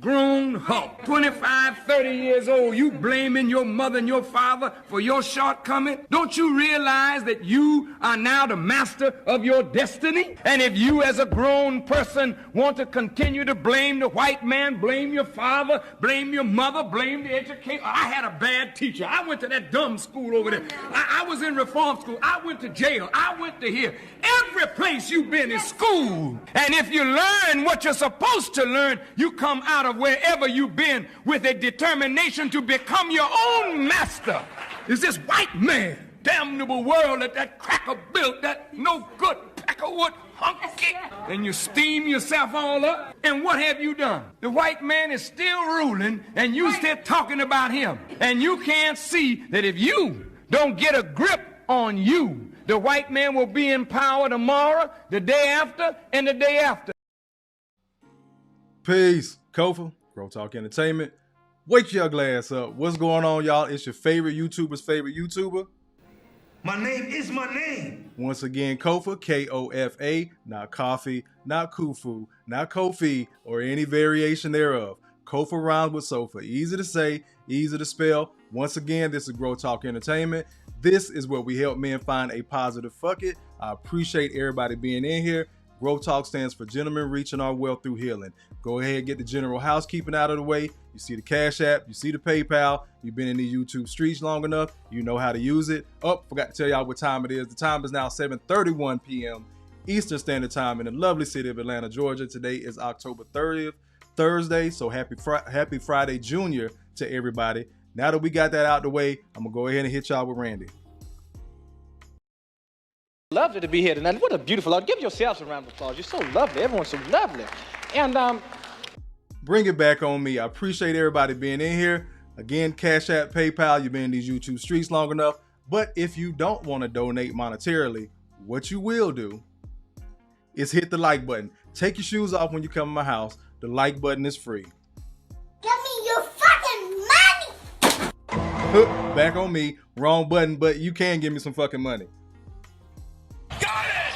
Grown up, 25, 30 years old, you blaming your mother and your father for your shortcoming? Don't you realize that you are now the master of your destiny? And if you as a grown person want to continue to blame the white man, blame your father, blame your mother, blame the education. I had a bad teacher. I went to that dumb school over there. I was in reform school. I went to jail. I went to here. Every place you've been is school. And if you learn what you're supposed to learn, you come out of wherever you've been with a determination to become your own master. Is this white man, damnable world that cracker built, that no good pack of wood hunky, and you steam yourself all up? And what have you done? The white man is still ruling, and you still talking about him. And you can't see that if you don't get a grip on you, the white man will be in power tomorrow, the day after, and the day after. Peace. Kofa, G.R.O.W.T.H Entertainment. Wake your glass up. What's going on, y'all? It's your favorite YouTuber's favorite YouTuber. My name is my name. Once again, Kofa, K-O-F-A, not coffee, not kufu, not Kofi, or any variation thereof. Kofa rhymes with sofa. Easy to say, easy to spell. Once again, this is G.R.O.W.T.H Entertainment. This is where we help men find a positive fuck it. I appreciate everybody being in here. G.R.O.W.T.H stands for Gentlemen Reaching Our Wealth Through Healing. Go ahead and get the general housekeeping out of the way. You see the Cash App, you see the PayPal. You've been in the YouTube streets long enough. You know how to use it. Oh, forgot to tell y'all what time it is. The time is now 7:31 p.m. Eastern Standard Time in the lovely city of Atlanta, Georgia. Today is October 30th, Thursday. So happy Friday Junior to everybody. Now that we got that out the way, I'm gonna go ahead and hit y'all with Randy. Lovely to be here tonight. What a beautiful, give yourselves a round of applause. You're so lovely. Everyone's so lovely. And bring it back on me. I appreciate everybody being in here. Again, Cash App, PayPal, you've been in these YouTube streets long enough. But if you don't want to donate monetarily, what you will do is hit the like button. Take your shoes off when you come to my house. The like button is free. Give me your fucking money! Back on me. Wrong button, but you can give me some fucking money. Got it!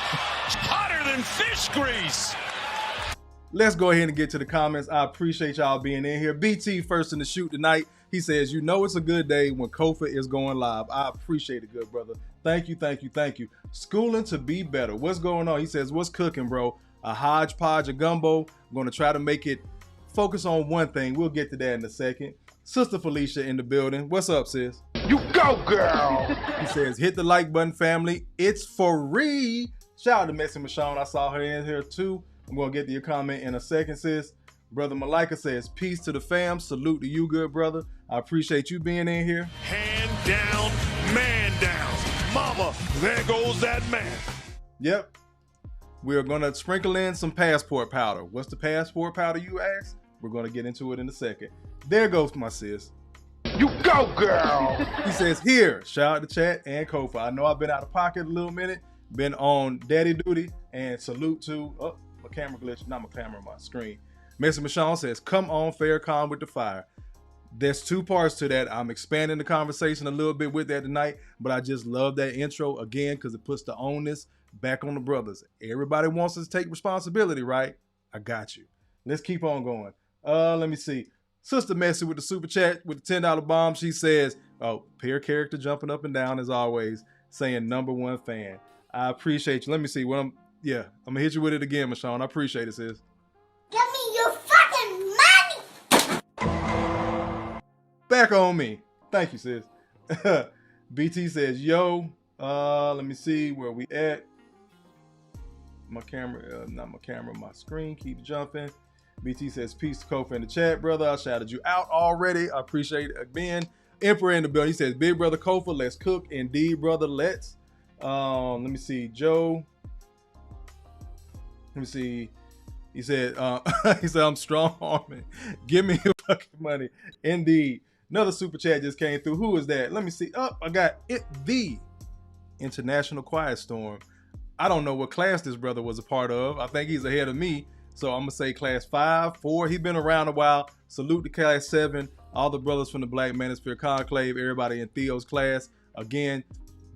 Hotter than fish grease! Let's go ahead and get to the comments. I appreciate y'all being in here. BT first in the shoot tonight. He says, you know it's a good day when Kofa is going live. I appreciate it, good brother. Thank you, thank you, thank you. Schooling to be better. What's going on? He says, what's cooking, bro? A hodgepodge of gumbo. I'm going to try to make it focus on one thing. We'll get to that in a second. Sister Felicia in the building. What's up, sis? You go, girl! He says, hit the like button, family. It's free. Shout out to Messy Michonne. I saw her in here too. I'm going to get to your comment in a second, sis. Brother Malika says, peace to the fam. Salute to you, good brother. I appreciate you being in here. Hand down, man down. Mama, there goes that man. Yep. We're going to sprinkle in some passport powder. What's the passport powder, you ask? We're going to get into it in a second. There goes my sis. You go, girl! He says, here. Shout out to Chat and Kofa. I know I've been out of pocket a little minute. Been on daddy duty. And salute to... Oh, my camera glitch. Not my camera, my screen. Mr. Michonne says, come on, Farrakhan with the fire. There's two parts to that. I'm expanding the conversation a little bit with that tonight, but I just love that intro again because it puts the onus back on the brothers. Everybody wants us to take responsibility, right? I got you. Let's keep on going. Let me see. Sister Messy with the super chat with the $10 bomb. She says, oh, peer character jumping up and down as always, saying #1 fan. I appreciate you. Let me see what I'm gonna hit you with it again, Michonne. I appreciate it, sis. Give me your fucking money! Back on me. Thank you, sis. BT says, yo, let me see where we at. My camera, not my camera, my screen keeps jumping. BT says, peace to Kofa in the chat, brother. I shouted you out already. I appreciate it. Ben, Emperor in the building. He says, big brother Kofa, let's cook. Indeed, brother, let's. Let me see, Joe. Let me see. He said, I'm strong arming. Give me your fucking money. Indeed. Another super chat just came through. Who is that? Let me see. Oh, I got it. The International Quiet Storm. I don't know what class this brother was a part of. I think he's ahead of me. So I'm going to say class 5, 4. He's been around a while. Salute to class 7. All the brothers from the Black Manosphere Conclave. Everybody in Theo's class. Again,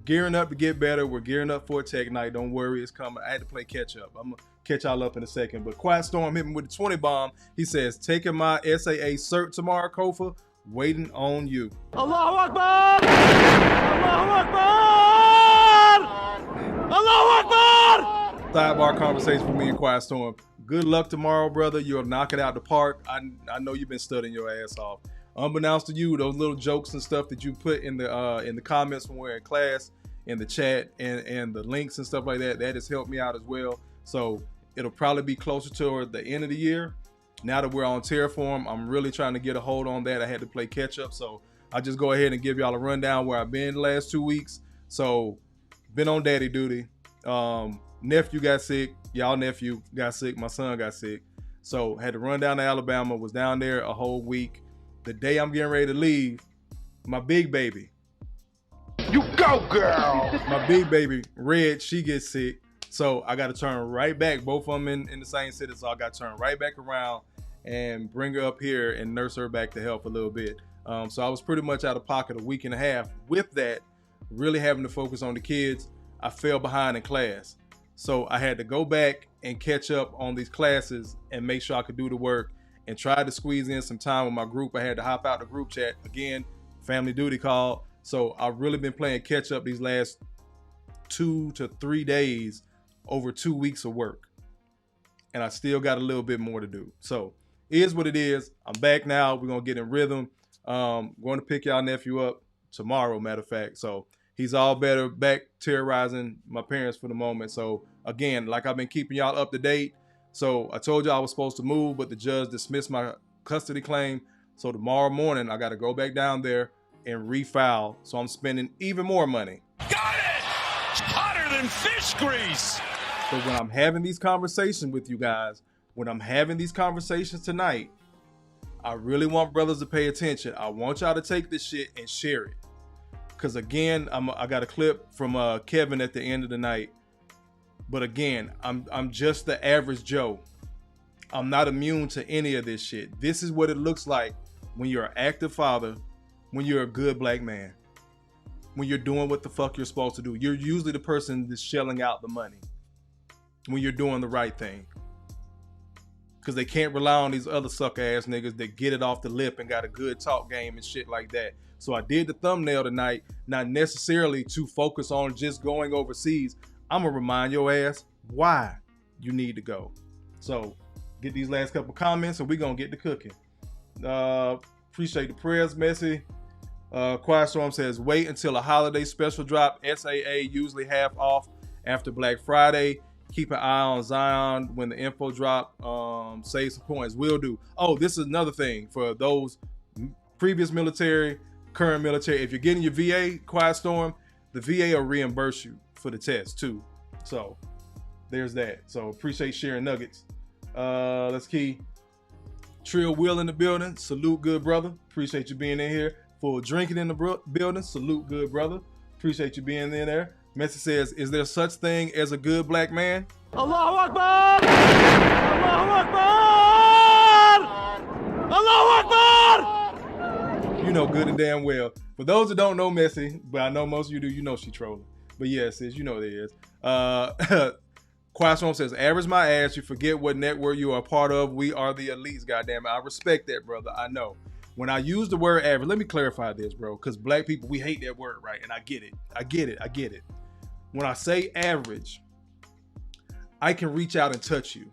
gearing up to get better. We're gearing up for a tech night. Don't worry, it's coming. I had to play catch up. I'm going to catch y'all up in a second. But Quiet Storm hit me with the 20 bomb. He says, taking my SAA cert tomorrow, Kofa. Waiting on you. Allahu Akbar! Allahu Akbar! Allahu Akbar! Sidebar conversation for me and Quiet Storm. Good luck tomorrow, brother. You'll knock it out the park. I know you've been studying your ass off. Unbeknownst to you, those little jokes and stuff that you put in the comments when we're in class, in the chat, and the links and stuff like that, that has helped me out as well. So it'll probably be closer toward the end of the year. Now that we're on Terraform, I'm really trying to get a hold on that. I had to play catch up, so I'll just go ahead and give y'all a rundown where I've been the last 2 weeks. So been on daddy duty. Nephew got sick. Y'all nephew got sick. My son got sick. So had to run down to Alabama. Was down there a whole week. The day I'm getting ready to leave, my big baby. You go, girl. My big baby, Red, she gets sick. So I got to turn right back. Both of them in the same city. So I got to turn right back around and bring her up here and nurse her back to health a little bit. So I was pretty much out of pocket a week and a half. With that, really having to focus on the kids, I fell behind in class. So I had to go back and catch up on these classes and make sure I could do the work and try to squeeze in some time with my group. I had to hop out the group chat. Again, family duty call. So I've really been playing catch up these last 2 to 3 days over 2 weeks of work. And I still got a little bit more to do. So it is what it is. I'm back now. We're going to get in rhythm. Going to pick y'all nephew up tomorrow, matter of fact. So he's all better, back terrorizing my parents for the moment. So again, like I've been keeping y'all up to date. So I told you I was supposed to move, but the judge dismissed my custody claim. So tomorrow morning, I got to go back down there and refile. So I'm spending even more money. Got it! Hotter than fish grease! So when I'm having these conversations with you guys, when I'm having these conversations tonight, I really want brothers to pay attention. I want y'all to take this shit and share it. Because again, I got a clip from Kevin at the end of the night. But again, I'm just the average Joe. I'm not immune to any of this shit. This is what it looks like when you're an active father, when you're a good black man, when you're doing what the fuck you're supposed to do. You're usually the person that's shelling out the money when you're doing the right thing. Because they can't rely on these other sucker ass niggas that get it off the lip and got a good talk game and shit like that. So I did the thumbnail tonight, not necessarily to focus on just going overseas. I'm going to remind your ass why you need to go. So get these last couple comments and we're going to get to cooking. Appreciate the prayers, Messi. Quiet Storm says, wait until a holiday special drop. SAA usually half off after Black Friday. Keep an eye on Zion when the info drop. Save some points. Will do. Oh, this is another thing for those previous military, current military. If you're getting your VA, Quiet Storm, the VA will reimburse you for the test too. So there's that. So appreciate sharing nuggets. Let's key. Trill Will in the building. Salute, good brother. Appreciate you being in here. Full drinking in the building. Salute, good brother. Appreciate you being in there. Messi says, is there such thing as a good black man? Allahu Akbar! Allahu Akbar! Allahu Akbar! You know good and damn well. For those that don't know Messi, but I know most of you do, you know she trolling. But yeah, sis, you know there is. Quiet Storm says, average my ass, you forget what network you are a part of. We are the elites, goddamn it. I respect that, brother. I know. When I use the word average, let me clarify this, bro, because black people, we hate that word, right? And I get it. I get it. When I say average, I can reach out and touch you.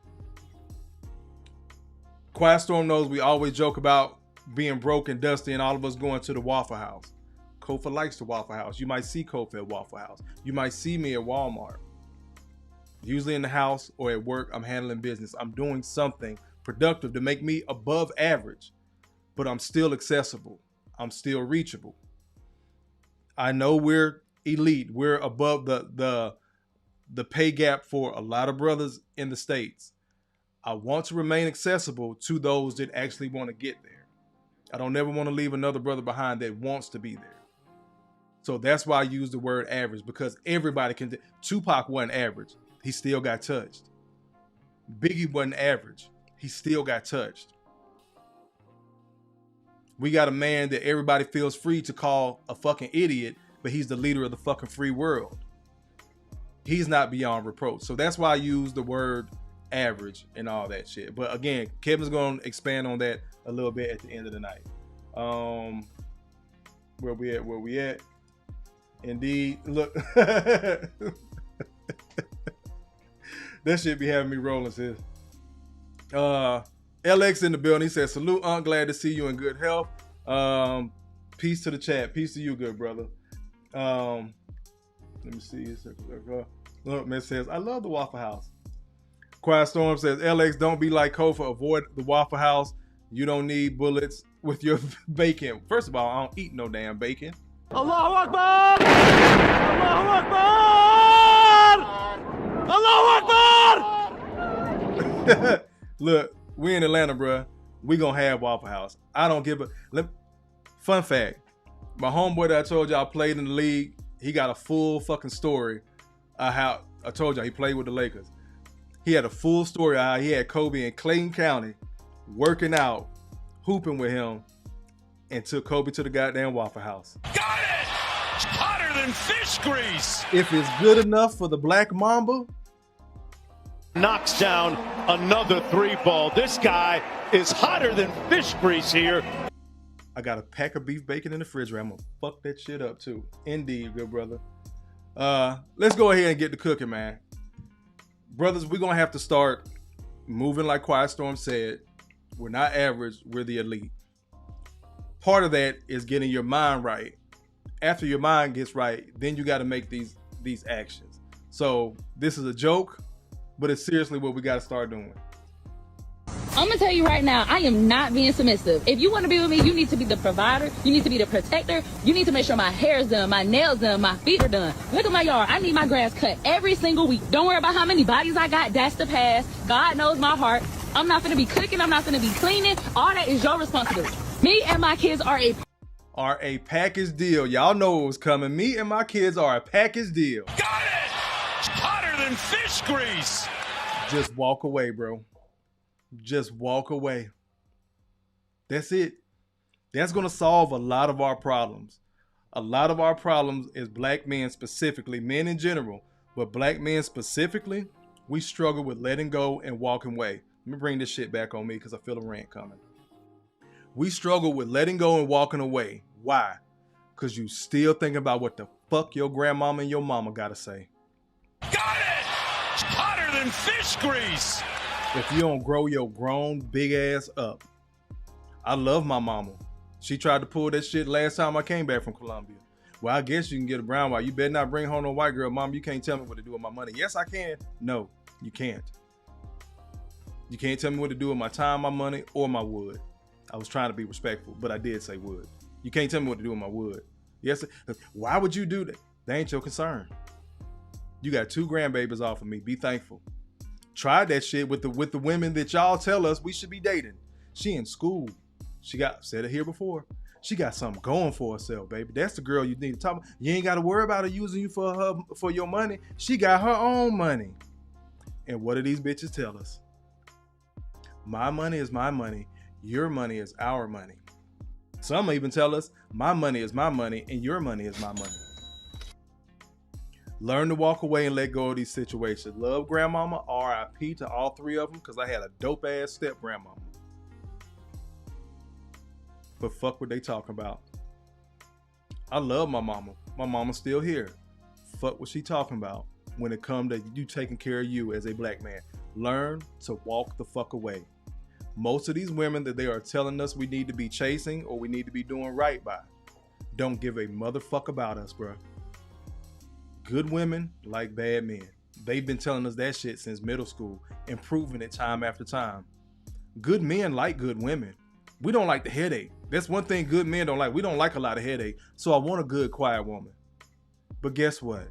Quiet Storm knows we always joke about being broke and dusty and all of us going to the Waffle House. Kofa likes the Waffle House. You might see Kofa at Waffle House. You might see me at Walmart. Usually in the house or at work, I'm handling business. I'm doing something productive to make me above average, but I'm still accessible. I'm still reachable. I know we're elite. We're above the pay gap for a lot of brothers in the States. I want to remain accessible to those that actually want to get there. I don't ever want to leave another brother behind that wants to be there. So that's why I use the word average, because everybody can. Tupac wasn't average. he still got touched. Biggie wasn't average. He still got touched. We got a man that everybody feels free to call a fucking idiot, but he's the leader of the fucking free world. He's not beyond reproach. So that's why I use the word average and all that shit. But again, Kevin's going to expand on that a little bit at the end of the night. Where we at? Indeed. Look. That shit be having me rolling, sis. LX in the building. He says, salute, Unc. Glad to see you in good health. Peace to the chat. Peace to you, good brother. Let me see. Look, man says, I love the Waffle House. Quiet Storm says, LX, don't be like Kofa. Avoid the Waffle House. You don't need bullets with your bacon. First of all, I don't eat no damn bacon. Allahu Akbar! Allahu Akbar! Allahu Akbar! Look, we in Atlanta, bruh. We gonna have Waffle House. I don't give a... Fun fact. My homeboy that I told y'all played in the league, he got a full fucking story of how... I told y'all he played with the Lakers. He had a full story of how he had Kobe in Clayton County working out, hooping with him, and took Kobe to the goddamn Waffle House. Got it! Hotter than fish grease! If it's good enough for the Black Mamba... Knocks down another three ball. This guy is hotter than fish grease here. I got a pack of beef bacon in the refrigerator. I'm gonna fuck that shit up too. Indeed, good brother. Let's go ahead and get to cooking, man. Brothers, we're gonna have to start moving like Quiet Storm said. We're not average, we're the elite. Part of that is getting your mind right. After your mind gets right, then you got to make these actions. So this is a joke, but it's seriously what we got to start doing. I'm gonna tell you right now, I am not being submissive. If you want to be with me, you need to be the provider. You need to be the protector. You need to make sure my hair is done, my nails done, my feet are done. Look at my yard. I need my grass cut every single week. Don't worry about how many bodies I got. That's the past. God knows my heart. I'm not gonna be cooking. I'm not gonna be cleaning. All that is your responsibility. Me and my kids are a package deal. Y'all know it was coming. Me and my kids are a package deal. Got it! Hotter than fish grease! Just walk away, bro. Just walk away. That's it. That's going to solve a lot of our problems. A lot of our problems is black men specifically, men in general, but black men specifically, we struggle with letting go and walking away. Let me bring this shit back on me because I feel a rant coming. We struggle with letting go and walking away. Why? Because you still thinking about what the fuck your grandmama and your mama got to say. Got it! Hotter than fish grease! If you don't grow your grown big ass up. I love my mama. She tried to pull that shit last time I came back from Colombia. Well, I guess you can get a brown white. You better not bring home no white girl. Mom, you can't tell me what to do with my money. Yes, I can. No, you can't. You can't tell me what to do with my time, my money, or my wood. I was trying to be respectful, but I did say wood. You can't tell me what to do with my wood. Yes, why would you do that? That ain't your concern. You got 2 grandbabies off of me. Be thankful. Try that shit with the women that y'all tell us we should be dating. She in school. She got, said it here before, she got something going for herself, baby. That's the girl you need to talk about. You ain't got to worry about her using you for your money. She got her own money. And what do these bitches tell us? My money is my money. Your money is our money. Some even tell us my money is my money and your money is my money. Learn to walk away and let go of these situations. Love grandmama, RIP to all 3 of them, because I had a dope ass step grandmama. But fuck what they talking about. I love my mama. My mama's still here. Fuck what she talking about when it comes to you taking care of you as a black man. Learn to walk the fuck away. Most of these women that they are telling us we need to be chasing or we need to be doing right by don't give a motherfucker about us, bro. Good women like bad men. They've been telling us that shit since middle school and proving it time after time. Good men like good women. We don't like the headache. That's one thing good men don't like. We don't like a lot of headache. So I want a good, quiet woman. But guess what?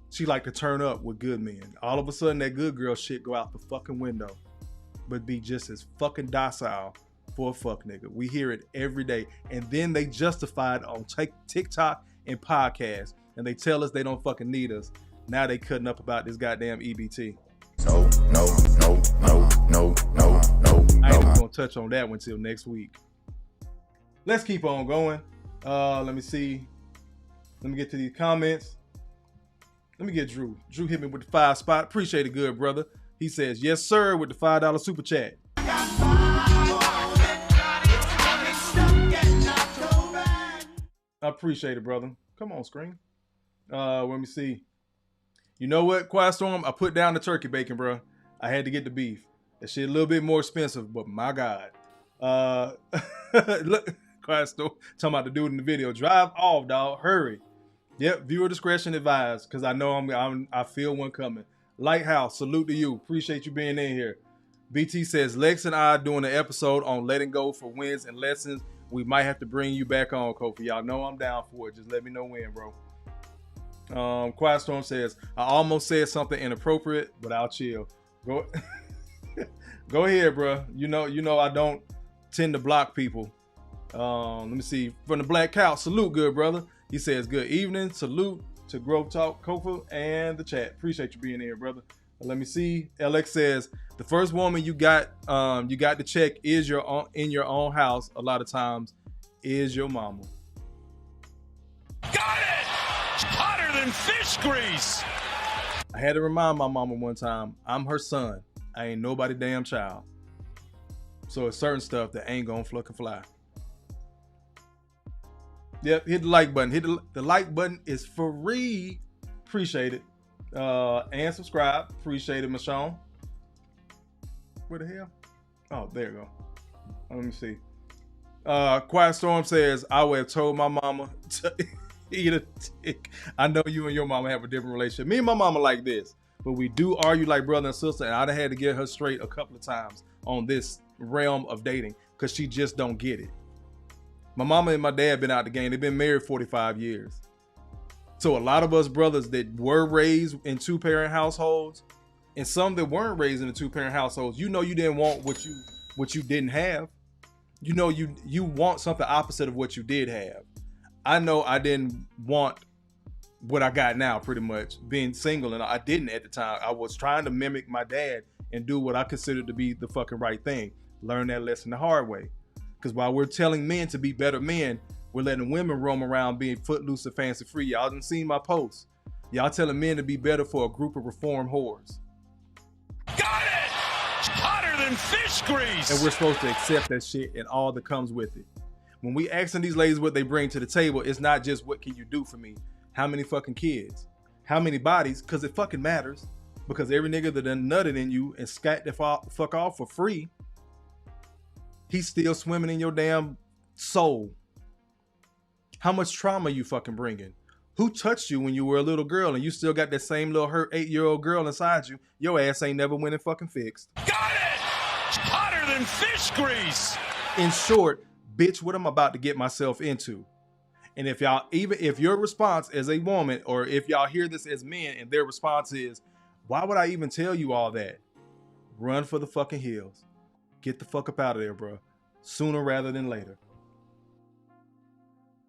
She like to turn up with good men. All of a sudden that good girl shit go out the fucking window. But be just as fucking docile for a fuck nigga. We hear it every day. And then they justify it on TikTok and podcasts. And they tell us they don't fucking need us. Now they cutting up about this goddamn EBT. No. I ain't even gonna touch on that one till next week. Let's keep on going. Let me see. Let me get to these comments. Let me get Drew. Drew hit me with the 5 spot. Appreciate it, good brother. He says, yes, sir, with the $5 super chat. I appreciate it, brother. Come on, screen. Let me see. You know what, Quiet Storm? I put down the turkey bacon, bro. I had to get the beef. That shit a little bit more expensive, but my God. Look, Quiet Storm talking about the dude in the video. Drive off, dog. Hurry. Yep, viewer discretion advised, because I know I feel one coming. Lighthouse, salute to you. Appreciate you being in here. BT says, Lex and I doing an episode on letting go for wins and lessons. We might have to bring you back on, Kofa. Y'all know I'm down for it. Just let me know when, bro. Quiet Storm says, I almost said something inappropriate, but I'll chill. Go ahead, bro. You know I don't tend to block people. Let me see. From the Black Cow, salute, good brother. He says, good evening. Salute to Growth Talk, Kofa, and the chat. Appreciate you being here, brother. Let me see. LX says, the first woman you got to check in your own house a lot of times is your mama. Got it! Hotter than fish grease. I had to remind my mama one time, I'm her son. I ain't nobody damn child. So it's certain stuff that ain't gonna fucking fly. Yep, hit the like button. The like button is free. Appreciate it. And subscribe. Appreciate it, Michonne. Where the hell? Oh, there you go. Let me see. Quiet Storm says, I would have told my mama to eat a dick. I know you and your mama have a different relationship. Me and my mama like this, but we do argue like brother and sister, and I'd have had to get her straight a couple of times on this realm of dating because she just don't get it. My mama and my dad been out the game. They've been married 45 years. So a lot of us brothers that were raised in 2-parent households and some that weren't raised in the 2-parent households, you know you didn't want what you didn't have. You know you want something opposite of what you did have. I know I didn't want what I got now, pretty much, being single, and I didn't at the time. I was trying to mimic my dad and do what I considered to be the fucking right thing. Learn that lesson the hard way. Because while we're telling men to be better men, we're letting women roam around being footloose and fancy free. Y'all done seen my posts. Y'all telling men to be better for a group of reformed whores. Got it! Hotter than fish grease. And we're supposed to accept that shit and all that comes with it. When we asking these ladies what they bring to the table, it's not just what can you do for me? How many fucking kids? How many bodies? Because it fucking matters. Because every nigga that done nutted in you and scat the fuck off for free, he's still swimming in your damn soul. How much trauma you fucking bringing? Who touched you when you were a little girl and you still got that same little hurt 8-year-old girl inside you? Your ass ain't never went and fucking fixed. Got it! Hotter than fish grease. In short, bitch, what I'm about to get myself into. And if your response as a woman, or if y'all hear this as men and their response is, why would I even tell you all that? Run for the fucking hills. Get the fuck up out of there, bro. Sooner rather than later.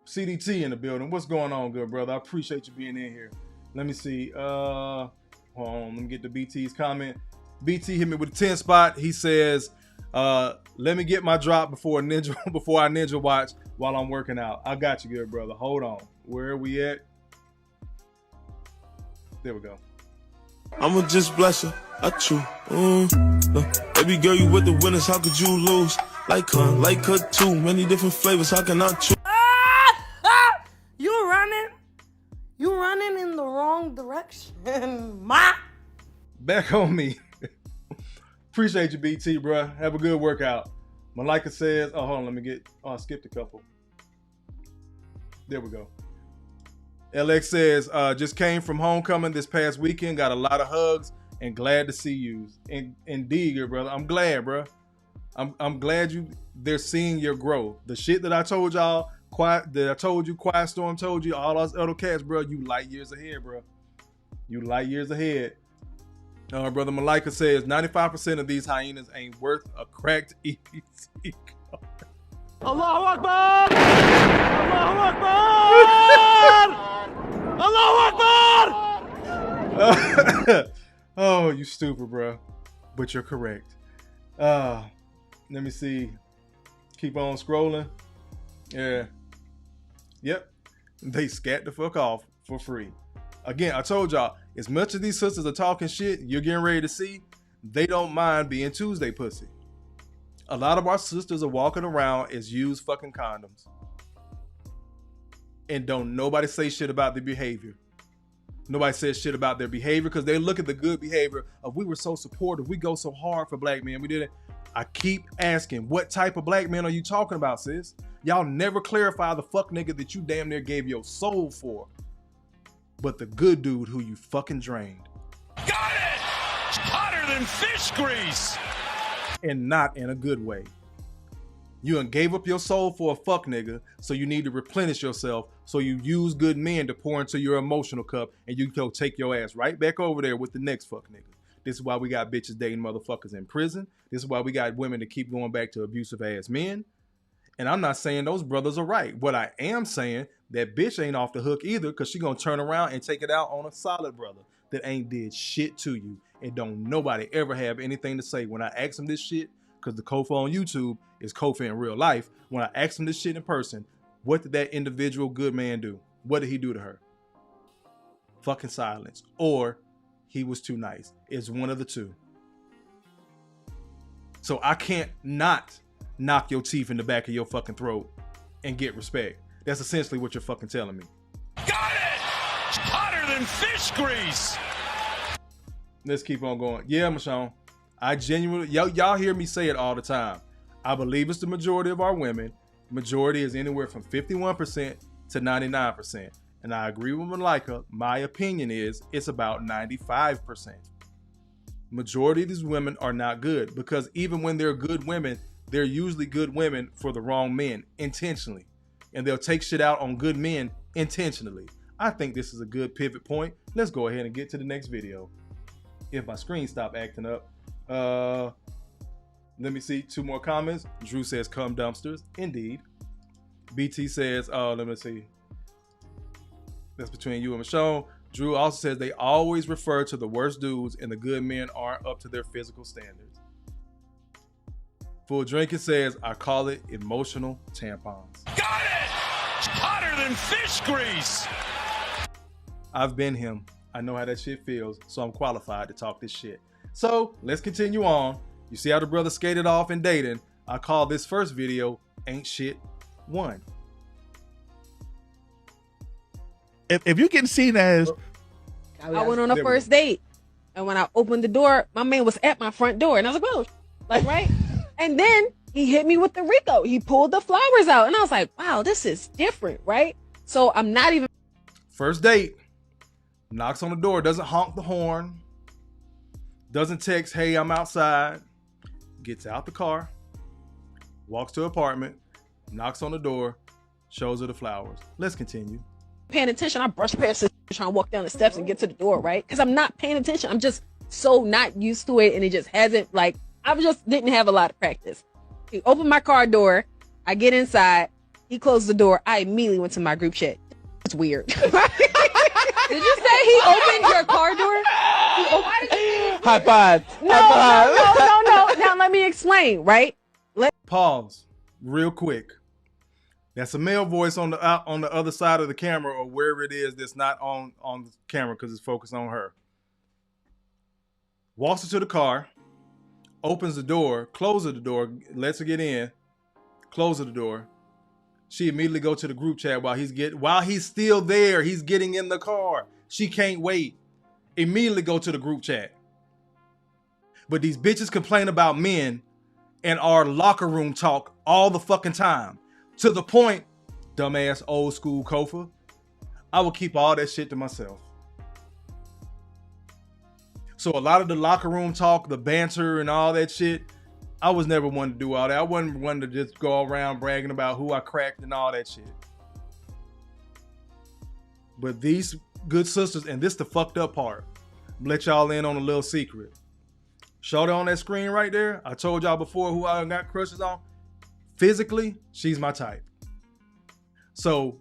CDT in the building. What's going on, good brother? I appreciate you being in here. Let me see. Hold on. Let me get to BT's comment. BT hit me with a 10 spot. He says, let me get my drop before I ninja watch while I'm working out. I got you, good brother. Hold on. Where are we at? There we go. I'ma just bless her. I chew. Baby girl, you with the winners. How could you lose? Like her too. Many different flavors. How can I choose? You running in the wrong direction, ma. Back on me. Appreciate you, BT, bro. Have a good workout. Malika says, oh, hold on, let me get, I skipped a couple. There we go. LX says, just came from homecoming this past weekend, got a lot of hugs, and glad to see you. Indeed, good brother. I'm glad, bro. I'm glad they're seeing your growth. The shit that I told y'all, Quiet Storm told you, all those other cats, bro, you light years ahead, bro. You light years ahead. Brother Malika says 95% of these hyenas ain't worth a cracked EPT card. Allahu Akbar! Allahu Akbar! Allahu Akbar! Oh, you stupid, bro. But you're correct. Let me see. Keep on scrolling. Yeah. Yep. They scat the fuck off for free. Again, I told y'all, as much as these sisters are talking shit, you're getting ready to see, they don't mind being Tuesday pussy. A lot of our sisters are walking around as used fucking condoms. And don't nobody say shit about their behavior. Nobody says shit about their behavior because they look at the good behavior of we were so supportive. We go so hard for black men. We did it. I keep asking, what type of black men are you talking about, sis? Y'all never clarify the fuck nigga that you damn near gave your soul for. But the good dude who you fucking drained. Got it! Hotter than fish grease! And not in a good way. You done gave up your soul for a fuck nigga, so you need to replenish yourself, so you use good men to pour into your emotional cup, and you go take your ass right back over there with the next fuck nigga. This is why we got bitches dating motherfuckers in prison. This is why we got women that keep going back to abusive ass men. And I'm not saying those brothers are right. What I am saying, that bitch ain't off the hook either, because she gonna turn around and take it out on a solid brother that ain't did shit to you. And don't nobody ever have anything to say. When I ask them this shit, because the Kofa on YouTube is Kofa in real life. When I ask them this shit in person, what did that individual good man do? What did he do to her? Fucking silence. Or he was too nice. It's one of the two. So I can't not knock your teeth in the back of your fucking throat and get respect. That's essentially what you're fucking telling me. Got it! Hotter than fish grease! Let's keep on going. Yeah, Michonne. I genuinely, y'all hear me say it all the time. I believe it's the majority of our women. Majority is anywhere from 51% to 99%. And I agree with Malika. My opinion is it's about 95%. Majority of these women are not good, because even when they're good women, they're usually good women for the wrong men intentionally. And they'll take shit out on good men intentionally. I think this is a good pivot point. Let's go ahead and get to the next video. If my screen stopped acting up. Let me see 2 more comments. Drew says, "Cum dumpsters." Indeed. BT says, let me see. That's between you and Michonne. Drew also says they always refer to the worst dudes and the good men aren't up to their physical standards. Full Drinking says, "I call it emotional tampons." Got it! Hotter than fish grease! I've been him. I know how that shit feels, so I'm qualified to talk this shit. So let's continue on. You see how the brother skated off in dating. I call this first video Ain't Shit 1. If you can see that as... I went on a first date, and when I opened the door, my man was at my front door, and I was like, "Oh," like, right? And then he hit me with the Rico. He pulled the flowers out, and I was like, "Wow, this is different," right? So I'm not even... First date. Knocks on the door, doesn't honk the horn, doesn't text, "Hey, I'm outside." Gets out the car, walks to apartment, knocks on the door, shows her the flowers. Let's continue. Paying attention. I brush past this, trying to walk down the steps and get to the door, right? Because I'm not paying attention. I'm just so not used to it, and it just hasn't, like, I just didn't have a lot of practice. He opened my car door. I get inside. He closed the door. I immediately went to my group chat. It's weird. Did you say he opened your car door? High five. No. Now let me explain, right? Pause real quick. That's a male voice on the other side of the camera, or wherever it is that's not on the camera because it's focused on her. Walks her to the car, opens the door, closes the door, lets her get in, closes the door. She immediately go to the group chat while he's still there. He's getting in the car. She can't wait. Immediately go to the group chat. But these bitches complain about men and our locker room talk all the fucking time. To the point, dumbass old school Kofa, I will keep all that shit to myself. So a lot of the locker room talk, the banter and all that shit, I was never one to do all that. I wasn't one to just go around bragging about who I cracked and all that shit. But these good sisters, and this the fucked up part, let y'all in on a little secret. Shorty on that screen right there, I told y'all before who I got crushes on. Physically, she's my type. So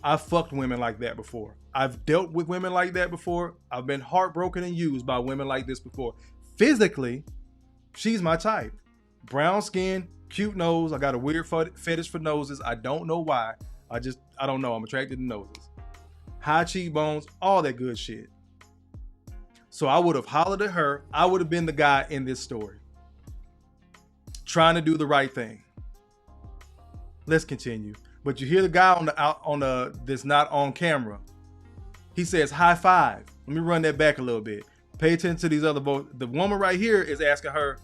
I've fucked women like that before. I've dealt with women like that before. I've been heartbroken and used by women like this before. Physically, she's my type. Brown skin, cute nose. I got a weird fetish for noses. I don't know why. I don't know. I'm attracted to noses. High cheekbones, all that good shit. So I would have hollered at her. I would have been the guy in this story, trying to do the right thing. Let's continue. But you hear the guy on the that's not on camera. He says high five. Let me run that back a little bit. Pay attention to these other votes. The woman right here is asking her,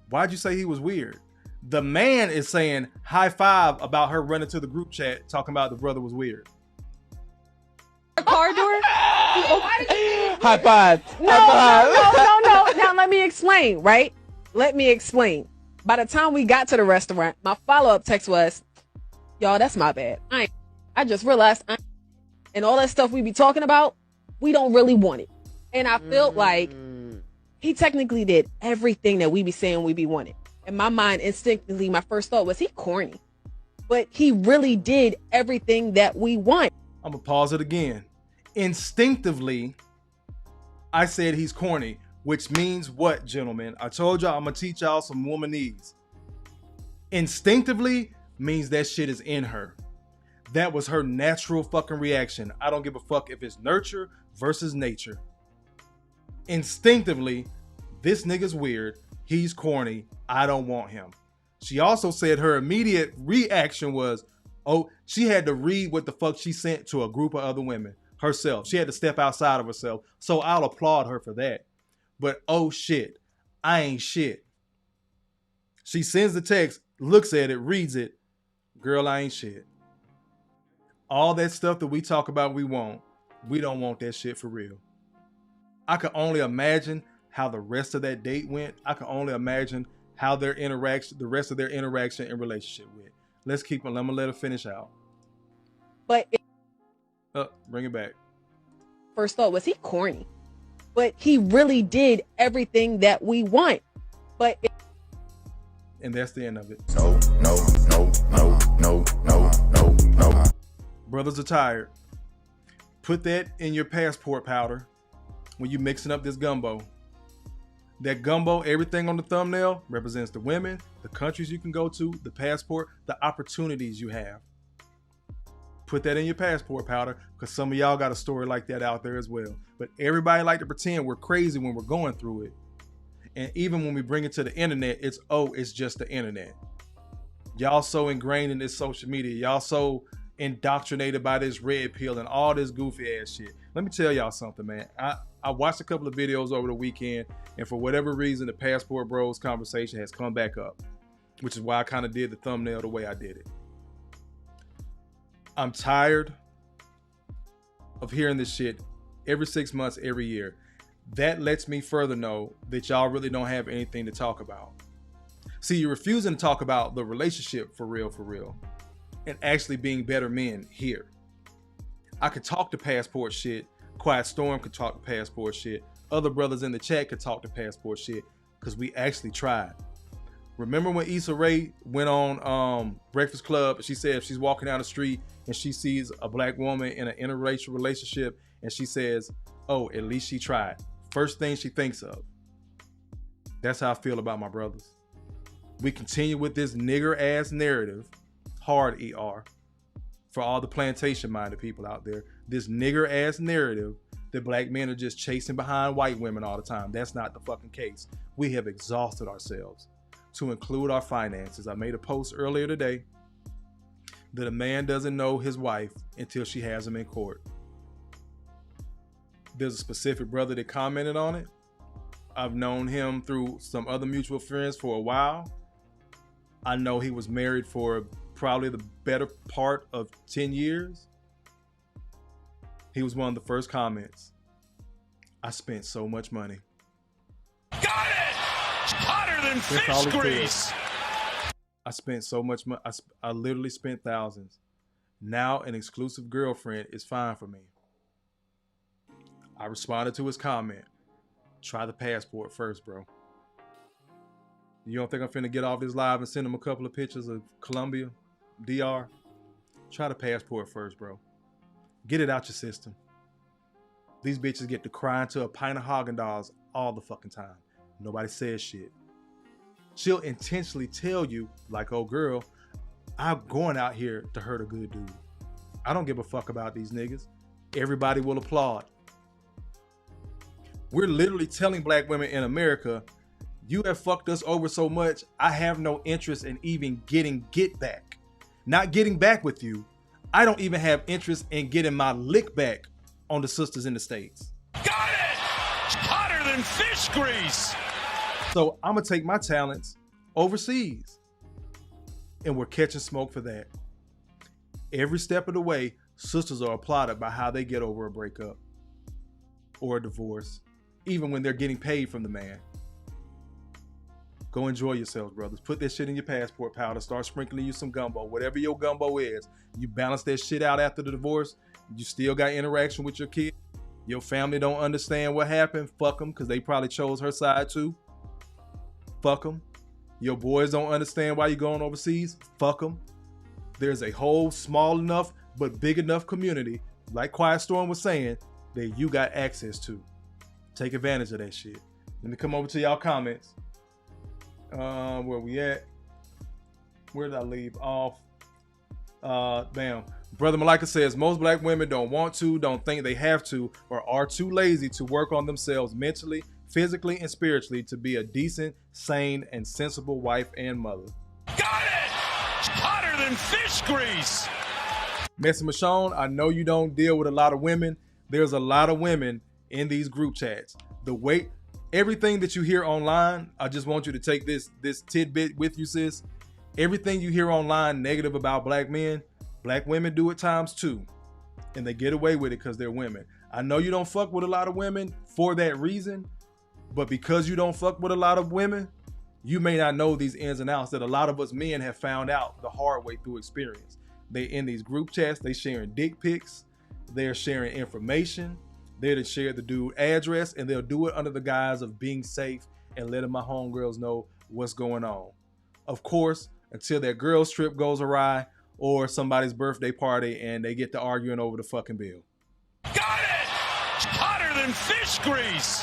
why'd you say he was weird? The man is saying high five about her running to the group chat talking about the brother was weird. Car door? High five. No. Now let me explain, right? Let me explain. By the time we got to the restaurant, my follow-up text was, y'all, that's my bad. I just realized and all that stuff we be talking about, we don't really want it. And I felt like he technically did everything that we be saying we be wanting. In my mind, instinctively, my first thought was he corny. But he really did everything that we want. I'm going to pause it again. Instinctively, I said he's corny, which means what, gentlemen? I told y'all I'm going to teach y'all some womanese. Instinctively means that shit is in her. That was her natural fucking reaction. I don't give a fuck if it's nurture versus nature. Instinctively, this nigga's weird. He's corny. I don't want him. She also said her immediate reaction was, oh, she had to read what the fuck she sent to a group of other women herself. She had to step outside of herself. So I'll applaud her for that. But oh shit, I ain't shit. She sends the text, looks at it, reads it. Girl, I ain't shit. All that stuff that we talk about we want, we don't want that shit for real. I can only imagine how the rest of that date went. I can only imagine how the rest of their interaction and relationship went. Let's keep it. I'm gonna let her finish out. But bring it back. First thought was he corny. But he really did everything that we want. And that's the end of it. No. Brothers are tired. Put that in your passport powder when you're mixing up this gumbo. That gumbo, everything on the thumbnail represents the women, the countries you can go to, the passport, the opportunities you have. Put that in your passport powder, because some of y'all got a story like that out there as well. But everybody like to pretend we're crazy when we're going through it. And even when we bring it to the internet, it's just the internet. Y'all so ingrained in this social media. Y'all so indoctrinated by this red pill and all this goofy ass shit. Let me tell y'all something, man. I watched a couple of videos over the weekend, and for whatever reason, the Passport Bros conversation has come back up, which is why I kind of did the thumbnail the way I did it. I'm tired of hearing this shit every 6 months, every year. That lets me further know that y'all really don't have anything to talk about. See, you're refusing to talk about the relationship for real, and actually being better men here. I could talk to passport shit. Quiet Storm could talk to passport shit. Other brothers in the chat could talk to passport shit, because we actually tried. Remember when Issa Rae went on Breakfast Club? She said if she's walking down the street and she sees a black woman in an interracial relationship and she says, oh, at least she tried. First thing she thinks of. That's how I feel about my brothers. We continue with this nigger ass narrative, hard ER, for all the plantation minded people out there. This nigger ass narrative that black men are just chasing behind white women all the time. That's not the fucking case. We have exhausted ourselves to include our finances. I made a post earlier today that a man doesn't know his wife until she has him in court. There's a specific brother that commented on it. I've known him through some other mutual friends for a while. I know he was married for probably the better part of 10 years. He was one of the first comments. I spent so much money. Got it! Hotter than fish grease! I spent so much money. I literally spent thousands. Now an exclusive girlfriend is fine for me. I responded to his comment. Try the passport first, bro. You don't think I'm finna get off this live and send him a couple of pictures of Colombia, DR? Try the passport first, bro. Get it out your system. These bitches get to cry into a pint of Haagen-Dazs all the fucking time. Nobody says shit. She'll intentionally tell you, like, oh girl, I'm going out here to hurt a good dude. I don't give a fuck about these niggas. Everybody will applaud. We're literally telling black women in America, you have fucked us over so much, I have no interest in even getting get back. Not getting back with you. I don't even have interest in getting my lick back on the sisters in the States. Got it! Hotter than fish grease! So I'm gonna take my talents overseas. And we're catching smoke for that. Every step of the way, sisters are applauded by how they get over a breakup or a divorce, even when they're getting paid from the man. Go enjoy yourselves, brothers. Put that shit in your passport powder. Start sprinkling you some gumbo. Whatever your gumbo is, you balance that shit out after the divorce. You still got interaction with your kid. Your family don't understand what happened. Fuck them, because they probably chose her side too. Fuck them. Your boys don't understand why you're going overseas. Fuck them. There's a whole small enough but big enough community, like Quiet Storm was saying, that you got access to. Take advantage of that shit. Let me come over to y'all comments. Where we at? Where did I leave off? Bam. Brother Malika says, most black women don't want to, don't think they have to, or are too lazy to work on themselves mentally, physically, and spiritually to be a decent, sane, and sensible wife and mother. Got it! Hotter than fish grease! Messy Michonne, I know you don't deal with a lot of women. There's a lot of women in these group chats. Everything that you hear online, I just want you to take this tidbit with you, sis. Everything you hear online negative about black men, black women do it times 2. And they get away with it because they're women. I know you don't fuck with a lot of women for that reason, but because you don't fuck with a lot of women, you may not know these ins and outs that a lot of us men have found out the hard way through experience. They in these group chats, they sharing dick pics, they're sharing information. They'll share the dude address, and they'll do it under the guise of being safe and letting my homegirls know what's going on. Of course, until that girl's trip goes awry or somebody's birthday party and they get to arguing over the fucking bill. Got it! Hotter than fish grease!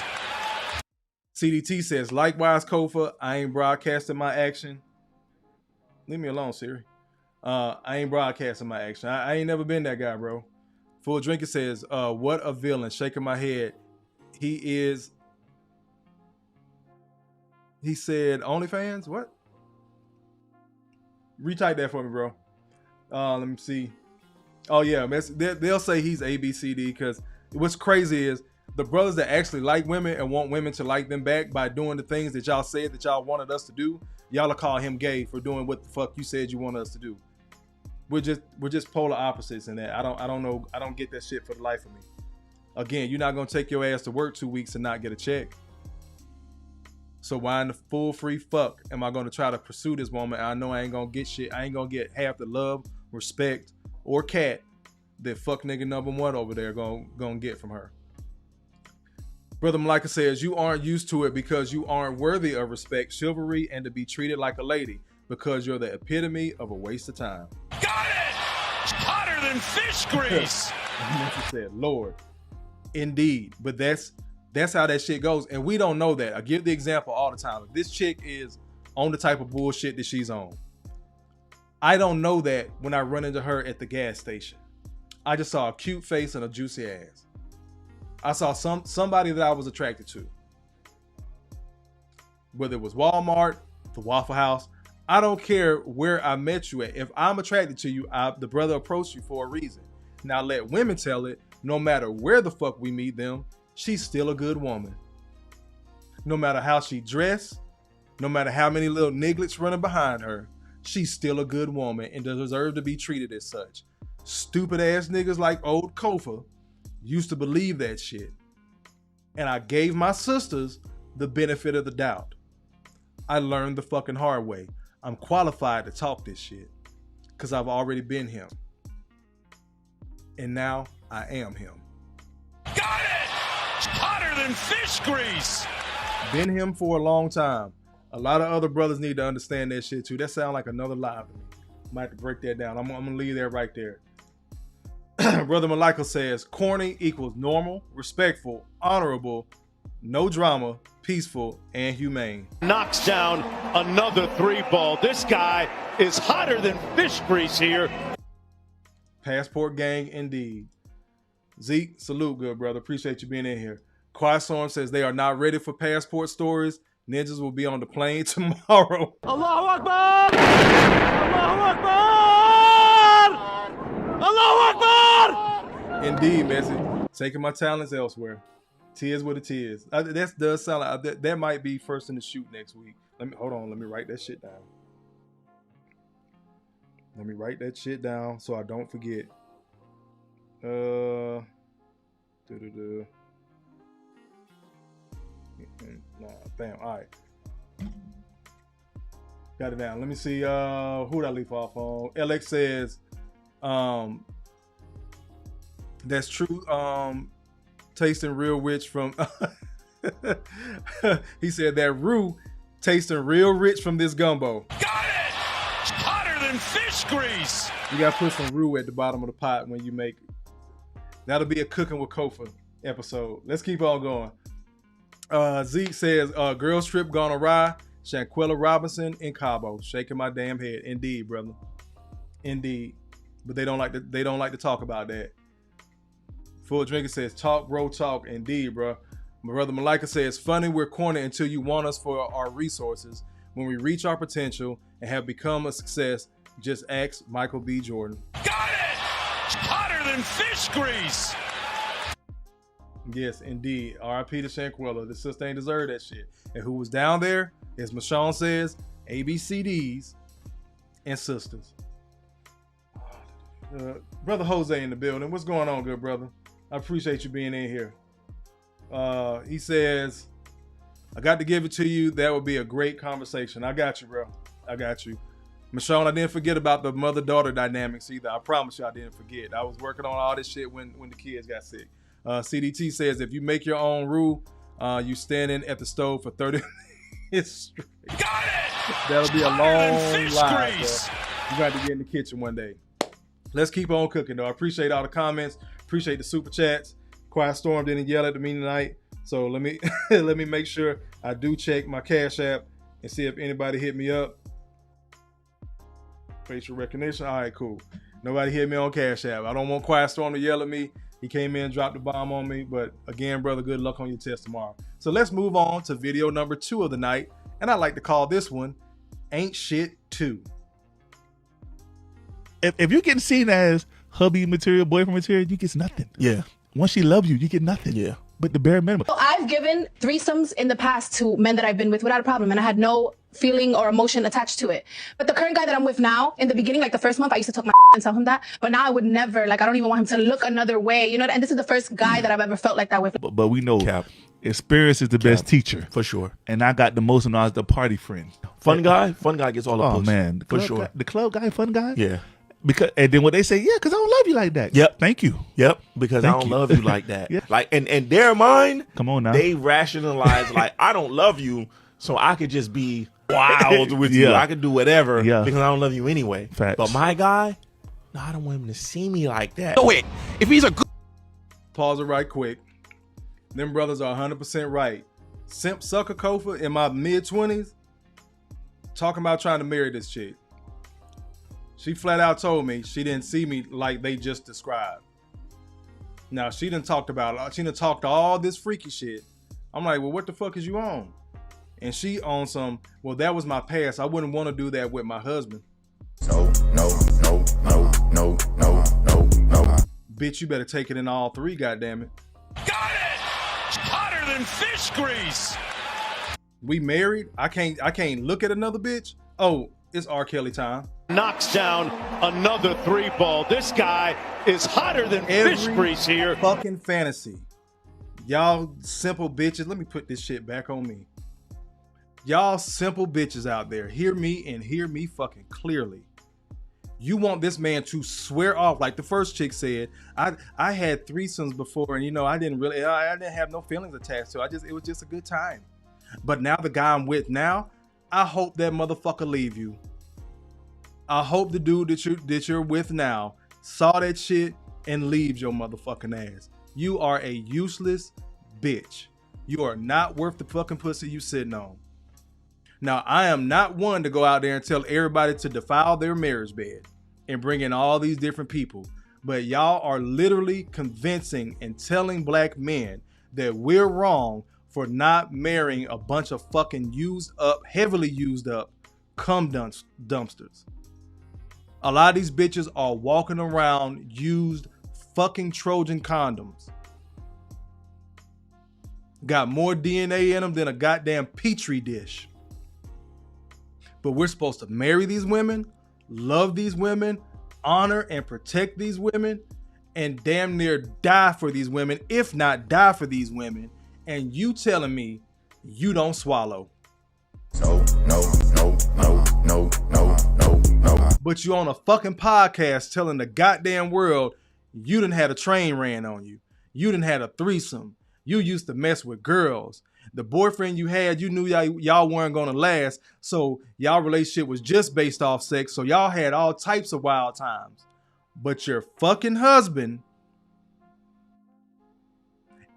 CDT says, likewise, Kofa, I ain't broadcasting my action. Leave me alone, Siri. I ain't broadcasting my action. I ain't never been that guy, bro. Full Drinker says, what a villain. Shaking my head. He said, OnlyFans? What? Retype that for me, bro. Let me see. Oh, yeah. They'll say he's ABCD because what's crazy is the brothers that actually like women and want women to like them back by doing the things that y'all said that y'all wanted us to do, y'all will call him gay for doing what the fuck you said you wanted us to do. We're just polar opposites in that. I don't know. I don't get that shit for the life of me. Again, you're not gonna take your ass to work 2 weeks and not get a check. So why in the full free fuck am I gonna try to pursue this woman? I know I ain't gonna get shit. I ain't gonna get half the love, respect, or cat that fuck nigga number 1 over there gonna get from her. Brother Malika says, you aren't used to it because you aren't worthy of respect, chivalry, and to be treated like a lady because you're the epitome of a waste of time. Got it! Hotter than fish grease! And she said, Lord. Indeed. But that's how that shit goes. And we don't know that. I give the example all the time. If this chick is on the type of bullshit that she's on, I don't know that when I run into her at the gas station. I just saw a cute face and a juicy ass. I saw somebody that I was attracted to. Whether it was Walmart, the Waffle House, I don't care where I met you at. If I'm attracted to you, the brother approached you for a reason. Now let women tell it, no matter where the fuck we meet them, she's still a good woman. No matter how she dressed, no matter how many little nigglets running behind her, she's still a good woman and deserves to be treated as such. Stupid ass niggas like old Kofa used to believe that shit. And I gave my sisters the benefit of the doubt. I learned the fucking hard way. I'm qualified to talk this shit because I've already been him. And now I am him. Got it! Hotter than fish grease! Been him for a long time. A lot of other brothers need to understand that shit too. That sound like another lie to me. Might have to break that down. I'm gonna leave that right there. Brother Malika says, corny equals normal, respectful, honorable, no drama, peaceful, and humane. Knocks down another 3-ball. This guy is hotter than fish grease here. Passport gang indeed. Zeke, salute, good brother. Appreciate you being in here. Quiet Storm says they are not ready for passport stories. Ninjas will be on the plane tomorrow. Allahu Akbar! Allahu Akbar! Allahu Akbar! Indeed, Messi. Taking my talents elsewhere. Tears with a tears. That does sound like that might be first in the shoot next week. Hold on. Let me write that shit down. Let me write that shit down so I don't forget. Bam. All right. Got it down. Let me see. Who'd I leave off on? LX says, that's true. Tasting real rich from. He said that Rue tasting real rich from this gumbo. Got it! Hotter than fish grease. You gotta put some Rue at the bottom of the pot when you make it. That'll be a cooking with Kofa episode. Let's keep on going. Zeke says, girls trip gone awry. Shanquella Robinson in Cabo. Shaking my damn head. Indeed, brother. Indeed. But they don't like to talk about that. Full Drinker says, talk, bro, talk. Indeed, bro. My brother Malika says, funny we're corny until you want us for our resources. When we reach our potential and have become a success, just ask Michael B. Jordan. Got it! Hotter than fish grease. Yes, indeed. R.I.P. to Shanquella. The sister ain't deserve that shit. And who was down there, as Michonne says, ABCDs and sisters. Brother Jose in the building. What's going on, good brother? I appreciate you being in here. He says, I got to give it to you. That would be a great conversation. I got you, bro. I got you. Michonne, I didn't forget about the mother-daughter dynamics either. I promise you I didn't forget. I was working on all this shit when the kids got sick. CDT says, if you make your own roux, you standing at the stove for 30 minutes straight. Got it! That'll be a long line. Grease. You got to get in the kitchen one day. Let's keep on cooking, though. I appreciate all the comments. Appreciate the super chats. Quiet Storm didn't yell at me tonight. So let me let me make sure I do check my Cash App and see if anybody hit me up. Facial recognition. All right, cool. Nobody hit me on Cash App. I don't want Quiet Storm to yell at me. He came in, dropped the bomb on me. But again, brother, good luck on your test tomorrow. So let's move on to video number 2 of the night. And I like to call this one Ain't Shit 2. If you're getting seen as hubby material, boyfriend material, you get nothing. Yeah. Once she loves you, you get nothing. Yeah. But the bare minimum. So I've given threesomes in the past to men that I've been with without a problem, and I had no feeling or emotion attached to it. But the current guy that I'm with now, in the beginning, like the first month, I used to talk my and tell him that. But now I would never, like, I don't even want him to look another way, you know. And this is the first guy that I've ever felt like that with. But we know experience is the best teacher. For sure. And I got the most when I was the party friend. Fun guy gets all the push. Oh, man. For sure. The club guy, fun guy? Yeah. Because and then when they say, because I don't love you like that. Yep. Thank you. Yep. Because I don't love you like that. Yeah. Like, and their mind, come on now. They rationalize like, I don't love you, so I could just be wild with you. I could do whatever because I don't love you anyway. Facts. But my guy, no, I don't want him to see me like that. No, wait. If he's a good... Pause it right quick. Them brothers are 100% right. Simp sucker Kofa in my mid-20s talking about trying to marry this chick. She flat out told me she didn't see me like they just described. Now, she done talked all this freaky shit. I'm like, well, what the fuck is you on? And she on some, well, that was my past. I wouldn't want to do that with my husband. No. Bitch, you better take it in all 3, goddammit. Got it! Hotter than fish grease. We married? I can't look at another bitch? Oh, it's R. Kelly time. Knocks down another 3-ball. This guy is hotter than fish grease here. Fucking fantasy. Y'all simple bitches. Let me put this shit back on me. Y'all simple bitches out there. Hear me and hear me fucking clearly. You want this man to swear off, like the first chick said. I had threesomes before, and I didn't have no feelings attached to it. It was just a good time. But now the guy I'm with now, I hope that motherfucker leave you. I hope the dude that you're with now saw that shit and leaves your motherfucking ass. You are a useless bitch. You are not worth the fucking pussy you sitting on. Now, I am not one to go out there and tell everybody to defile their marriage bed and bring in all these different people. But y'all are literally convincing and telling black men that we're wrong for not marrying a bunch of fucking used up, heavily used up cum dumpsters. A lot of these bitches are walking around used fucking Trojan condoms. Got more DNA in them than a goddamn petri dish. But we're supposed to marry these women, love these women, honor and protect these women, and damn near die for these women, if not die for these women. And you telling me you don't swallow. No. But you on a fucking podcast telling the goddamn world you done had a train ran on you. You done had a threesome. You used to mess with girls. The boyfriend you had, you knew y'all weren't going to last. So y'all relationship was just based off sex. So y'all had all types of wild times. But your fucking husband,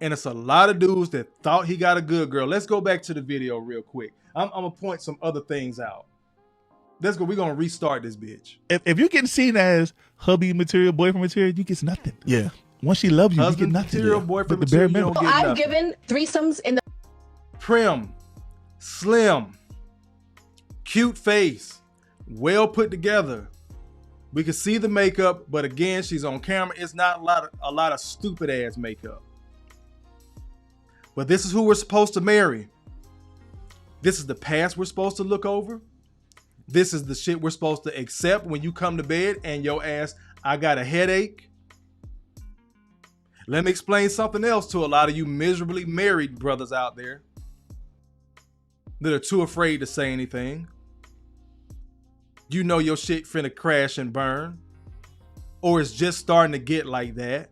and it's a lot of dudes that thought he got a good girl. Let's go back to the video real quick. I'm going to point some other things out. Let's go. We're going to restart this bitch. If you're getting seen as hubby material, boyfriend material, you get nothing. Yeah. Once she loves you, husband you get nothing. Material, boyfriend material, you don't get I've nothing. given threesomes in the prim, slim, cute face, well put together. We can see the makeup, but again, she's on camera. It's not a lot of stupid ass makeup. But this is who we're supposed to marry. This is the past we're supposed to look over. This is the shit we're supposed to accept when you come to bed and your ass, I got a headache. Let me explain something else to a lot of you miserably married brothers out there that are too afraid to say anything. You know your shit finna crash and burn, or it's just starting to get like that.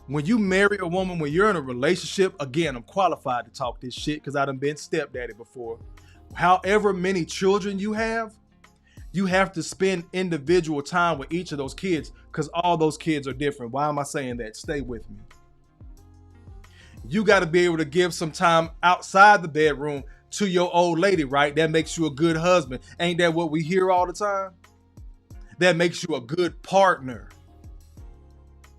When you marry a woman, when you're in a relationship, again, I'm qualified to talk this shit because I done been stepdaddy before. However many children you have to spend individual time with each of those kids because all those kids are different. Why am I saying that? Stay with me. You got to be able to give some time outside the bedroom to your old lady, right? That makes you a good husband. Ain't that what we hear all the time? That makes you a good partner.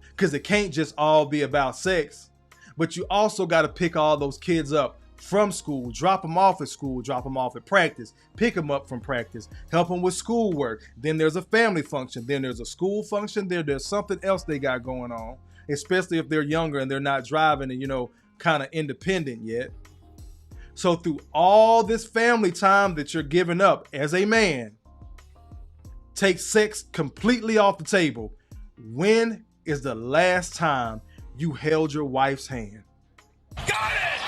Because it can't just all be about sex, but you also got to pick all those kids up from school, drop them off at school, drop them off at practice, pick them up from practice, help them with schoolwork. Then there's a family function. Then there's a school function. There's something else they got going on, especially if they're younger and they're not driving and, kind of independent yet. So through all this family time that you're giving up as a man, take sex completely off the table. When is the last time you held your wife's hand? Got it!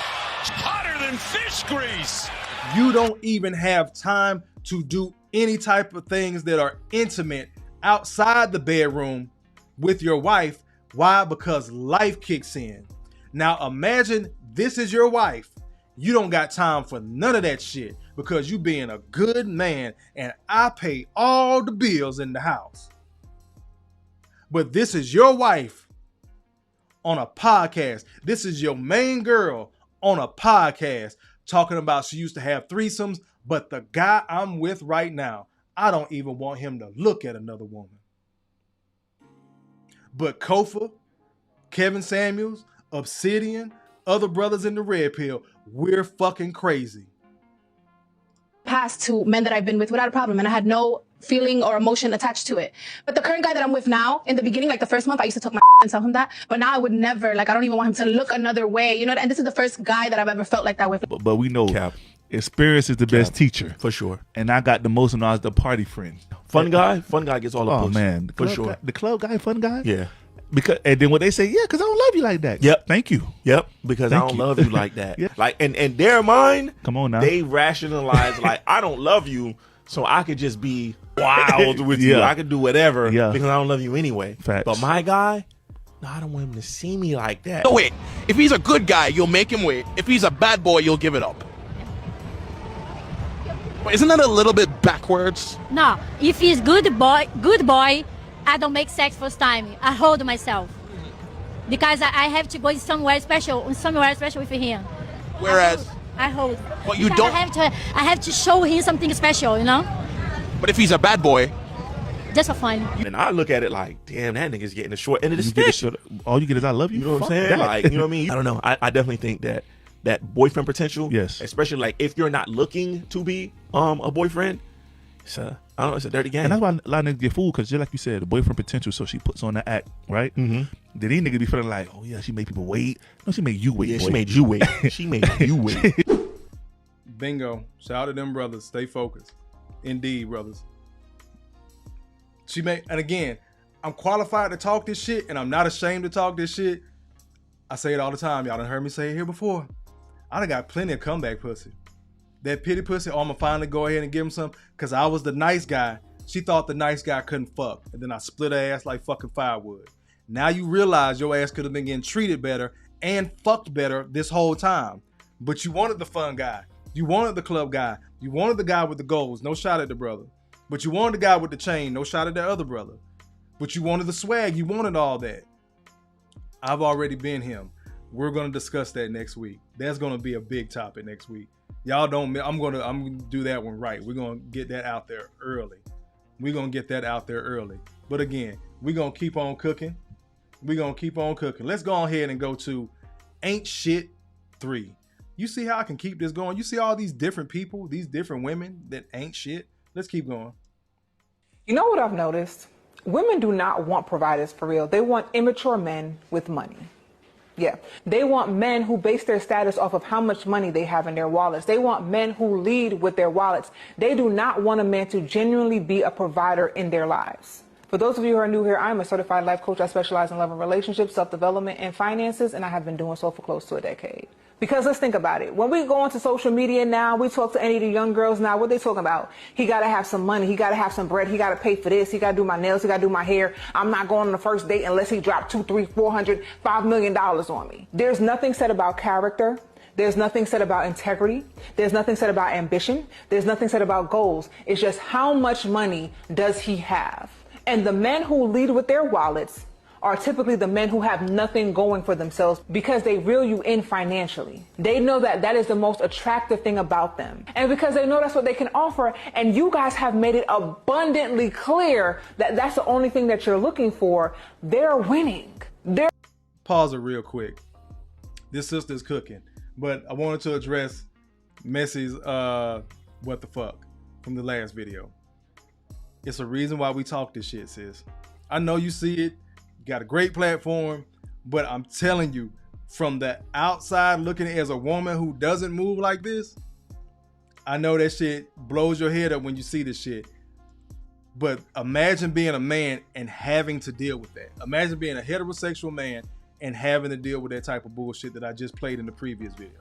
Hotter than fish grease! You don't even have time to do any type of things that are intimate outside the bedroom with your wife. Why? Because life kicks in. Now imagine this is your wife. You don't got time for none of that shit because you being a good man and I pay all the bills in the house. But this is your wife on a podcast. This is your main girl on a podcast talking about she used to have threesomes, but the guy I'm with right now, I don't even want him to look at another woman. But Kofa, Kevin Samuels, Obsidian, other brothers in the red pill, we're fucking crazy. past to men that I've been with without a problem, and I had no feeling or emotion attached to it. But the current guy that I'm with now, in the beginning, like the first month, I used to talk my and tell him that, but now I would never, like, I don't even want him to look another way, you know, and this is the first guy that I've ever felt like that with. But we know experience is the best teacher. For sure. And I got the most when I was the party friend. Fun guy gets all the push. Oh, man. For sure. The club guy, fun guy? Yeah. And then what they say, because I don't love you like that. Yep. Thank you. Yep. Because I don't love you like that. Yeah. Like, and their mind, come on now, they rationalize like, I don't love you, so I could just be wild with you. I could do whatever because I don't love you anyway. Facts. But my guy, no, I don't want him to see me like that. No, wait. If he's a good guy, you'll make him wait. If he's a bad boy, you'll give it up. Isn't that a little bit backwards? No, if he's good boy, I don't make sex first time. I hold myself because I have to go somewhere special with him. Whereas, I hold. But you Because don't. I have to show him something special, you know. But if he's a bad boy, just for fun. And I look at it like, damn, that nigga's getting the short end of the stick. All you get is I love you. You know what I'm saying? That. Like, you know what I mean? I don't know. I definitely think that boyfriend potential, yes, especially like if you're not looking to be a boyfriend, it's a dirty game. And that's why a lot of niggas get fooled, because just like you said, the boyfriend potential, so she puts on the act, right? Mm-hmm. Then these niggas be feeling like, oh yeah, she made people wait. No, she made you wait. Yeah, boy. she made you wait. She made you wait. Bingo. Shout out to them brothers. Stay focused. Indeed, brothers. And again, I'm qualified to talk this shit, and I'm not ashamed to talk this shit. I say it all the time. Y'all done heard me say it here before. I done got plenty of comeback pussy. That pity pussy, I'm gonna finally go ahead and give him some, because I was the nice guy. She thought the nice guy couldn't fuck, and then I split her ass like fucking firewood. Now you realize your ass could have been getting treated better and fucked better this whole time. But you wanted the fun guy. You wanted the club guy. You wanted the guy with the goals. No shot at the brother. But you wanted the guy with the chain. No shot at the other brother. But you wanted the swag. You wanted all that. I've already been him. We're going to discuss that next week. That's going to be a big topic next week. Y'all don't, I'm going to do that one right. We're going to get that out there early. But again, we're going to keep on cooking. Let's go ahead and go to Ain't Shit 3. You see how I can keep this going? You see all these different people, these different women that ain't shit? Let's keep going. You know what I've noticed? Women do not want providers for real. They want immature men with money. Yeah. They want men who base their status off of how much money they have in their wallets. They want men who lead with their wallets. They do not want a man to genuinely be a provider in their lives. For those of you who are new here, I'm a certified life coach. I specialize in love and relationships, self-development, and finances, and I have been doing so for close to a decade. Because let's think about it. When we go onto social media now, we talk to any of the young girls now, what they talking about? He got to have some money. He got to have some bread. He got to pay for this. He got to do my nails. He got to do my hair. I'm not going on the first date unless he dropped $200, $300, $400, $5 million on me. There's nothing said about character. There's nothing said about integrity. There's nothing said about ambition. There's nothing said about goals. It's just how much money does he have? And the men who lead with their wallets are typically the men who have nothing going for themselves because they reel you in financially. They know that that is the most attractive thing about them. And because they know that's what they can offer, and you guys have made it abundantly clear that that's the only thing that you're looking for, they're winning. Pause it real quick. This sister's cooking. But I wanted to address Messy's what the fuck from the last video. It's a reason why we talk this shit, sis. I know you see it. You got a great platform, but I'm telling you, from the outside looking as a woman who doesn't move like this, I know that shit blows your head up when you see this shit. But imagine being a man and having to deal with that. Imagine being a heterosexual man and having to deal with that type of bullshit that I just played in the previous video.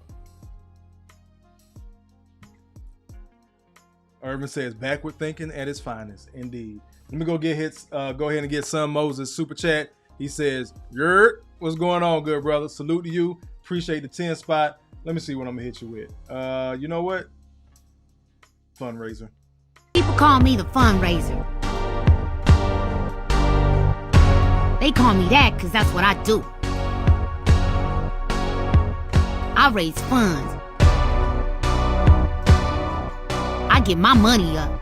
Urban says backward thinking at its finest. Indeed. Let me go ahead and get Son Moses super chat. He says, "Yurt, what's going on, good brother? Salute to you. Appreciate the 10 spot. Let me see what I'm gonna hit you with. You know what? Fundraiser. People call me the fundraiser. They call me that because that's what I do. I raise funds. I get my money up.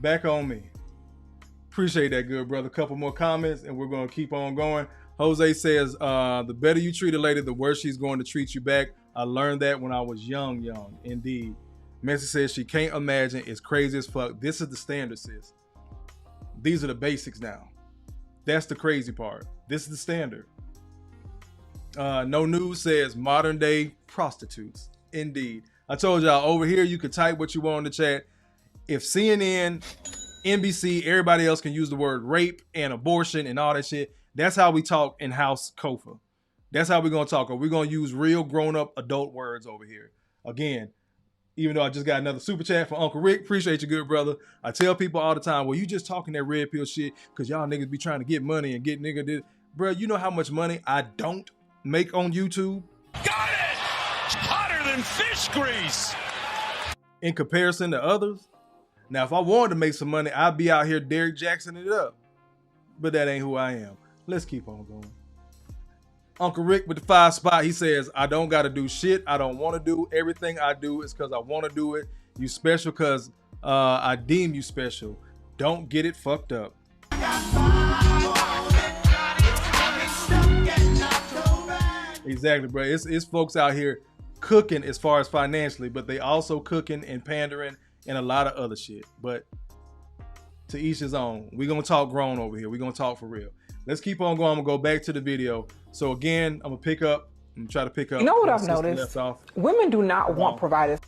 Back on me. Appreciate that, good brother. Couple more comments and we're going to keep on going. Jose says, the better you treat a lady, the worse she's going to treat you back. I learned that when I was young. Indeed. Messi says she can't imagine. It's crazy as fuck. This is the standard, sis. These are the basics now. That's the crazy part. This is the standard. No News says modern day prostitutes. Indeed. I told y'all over here you could type what you want in the chat. If CNN, NBC, everybody else can use the word rape and abortion and all that shit, that's how we talk in House Kofa. That's how we're going to talk. We're going to use real grown-up adult words over here. Again, even though I just got another super chat from Uncle Rick. Appreciate you, good brother. I tell people all the time, well, you just talking that red pill shit because y'all niggas be trying to get money and get nigga this. Bro, you know how much money I don't make on YouTube? Got it! Hotter than fish grease! in comparison to others. Now, if I wanted to make some money, I'd be out here Derrick Jackson it up. But that ain't who I am. Let's keep on going. Uncle Rick with the 5 spot, he says, I don't got to do shit I don't want to do. Everything I do is because I want to do it. You special because I deem you special. Don't get it fucked up. Exactly, bro. It's folks out here cooking as far as financially, but they also cooking and pandering and a lot of other shit. But to each his own. We're going to talk grown over here. We're going to talk for real. Let's keep on going. I'm going to go back to the video. So again, I'm going to try to pick up. You know what I've noticed? Women do not want providers.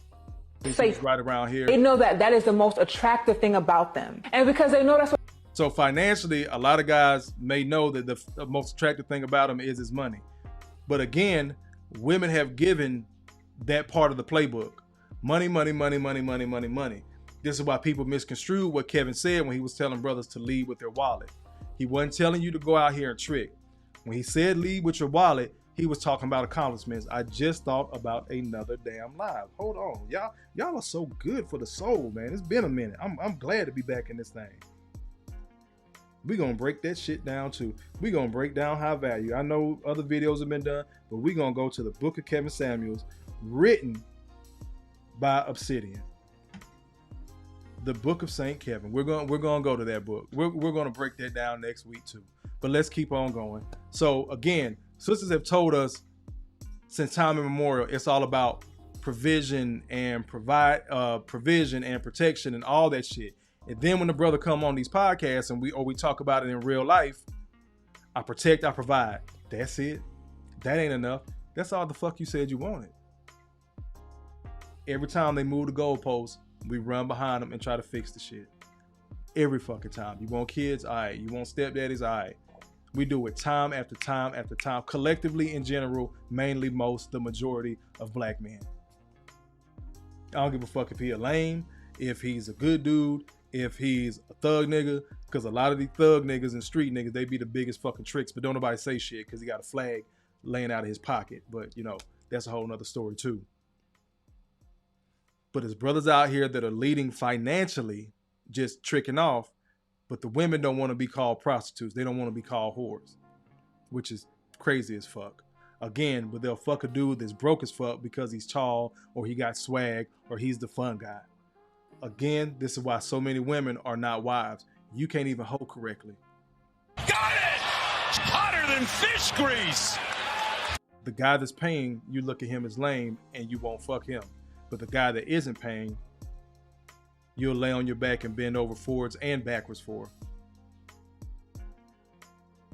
Safe. Right around here. They know that is the most attractive thing about them. And because they know that's what. So financially, a lot of guys may know that the most attractive thing about them is his money. But again, women have given that part of the playbook. Money, money, money, money, money, money, money. This is why people misconstrue what Kevin said when he was telling brothers to lead with their wallet. He wasn't telling you to go out here and trick. When he said lead with your wallet, he was talking about accomplishments. I just thought about another damn live. Hold on. Y'all are so good for the soul, man. It's been a minute. I'm glad to be back in this thing. We're going to break that shit down too. We're going to break down high value. I know other videos have been done, but we're going to go to the book of Kevin Samuels, written by Obsidian. The book of St. Kevin. We're going to go to that book. We're going to break that down next week too. But let's keep on going. So again, sisters have told us since time immemorial, it's all about provision and provision and protection and all that shit. And then when the brother come on these podcasts and we talk about it in real life, I protect, I provide. That's it. That ain't enough. That's all the fuck you said you wanted. Every time they move the goalposts, we run behind them and try to fix the shit. Every fucking time. You want kids? All right. You want stepdaddies? All right. We do it time after time after time. Collectively, in general, mainly the majority of black men. I don't give a fuck if he a lame, if he's a good dude, if he's a thug nigga, because a lot of these thug niggas and street niggas, they be the biggest fucking tricks, but don't nobody say shit because he got a flag laying out of his pocket. But, you know, that's a whole nother story too. But there's brothers out here that are leading financially, just tricking off, but the women don't want to be called prostitutes. They don't want to be called whores, which is crazy as fuck. Again, but they'll fuck a dude that's broke as fuck because he's tall or he got swag or he's the fun guy. Again, this is why so many women are not wives. You can't even hold correctly. Got it! Hotter than fish grease! The guy that's paying, you look at him as lame and you won't fuck him. But the guy that isn't paying, you'll lay on your back and bend over forwards and backwards for.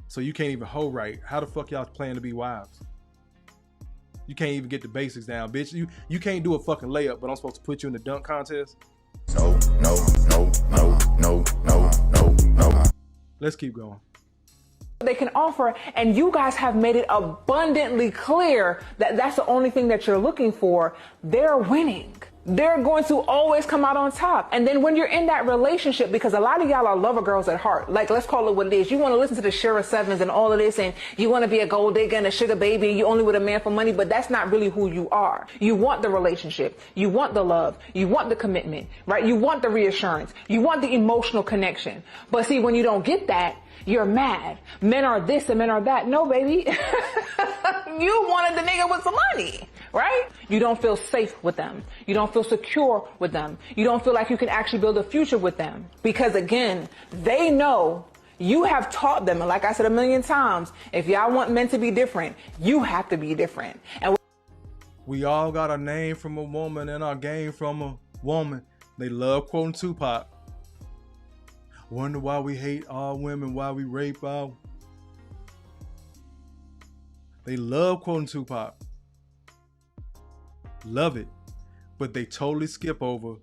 So you can't even hold right. How the fuck y'all plan to be wives? You can't even get the basics down, bitch. You can't do a fucking layup, but I'm supposed to put you in the dunk contest? No. Let's keep going. They can offer, and you guys have made it abundantly clear that that's the only thing that you're looking for. They're winning. They're going to always come out on top. And then when you're in that relationship, because a lot of y'all are lover girls at heart, like, let's call it what it is. You want to listen to the Shira Sevens and all of this, and you want to be a gold digger and a sugar baby, and you only with a man for money, but that's not really who you are. You want the relationship. You want the love. You want the commitment, right? You want the reassurance. You want the emotional connection. But see, when you don't get that, you're mad. Men are this and men are that. No, baby. You wanted the nigga with some money, right? You don't feel safe with them. You don't feel secure with them. You don't feel like you can actually build a future with them. Because again, they know you have taught them. And like I said a million times, if y'all want men to be different, you have to be different. And we all got a name from a woman and our game from a woman. They love quoting Tupac. Wonder why we hate all women, why we rape all. They love quoting Tupac. Love it. But they totally skip over,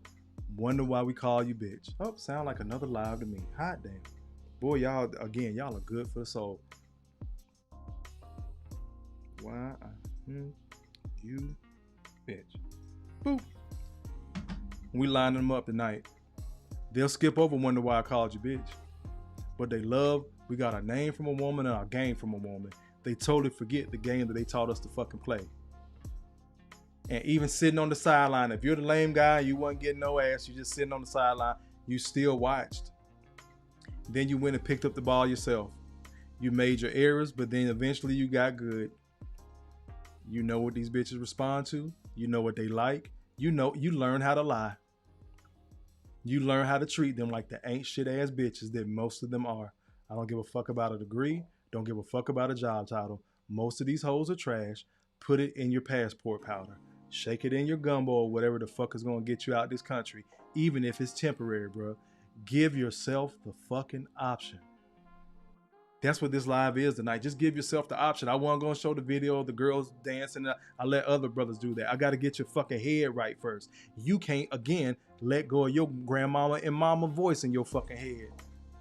wonder why we call you bitch. Oh, sound like another live to me. Hot damn. Boy, y'all are good for the soul. Why you bitch. Boop. We line them up tonight. They'll skip over wonder why I called you bitch. But they love, we got our name from a woman and our game from a woman. They totally forget the game that they taught us to fucking play. And even sitting on the sideline, if you're the lame guy, you wasn't getting no ass, you just sitting on the sideline, you still watched. Then you went and picked up the ball yourself. You made your errors, but then eventually you got good. You know what these bitches respond to. You know what they like. You learn how to lie. You learn how to treat them like the ain't shit ass bitches that most of them are. I don't give a fuck about a degree. Don't give a fuck about a job title. Most of these hoes are trash. Put it in your passport powder. Shake it in your gumbo or whatever the fuck is going to get you out this country. Even if it's temporary, bro. Give yourself the fucking option. That's what this live is tonight. Just give yourself the option. I wasn't going to show the video of the girls dancing. I let other brothers do that. I got to get your fucking head right first. You can't, again, let go of your grandmama and mama voice in your fucking head.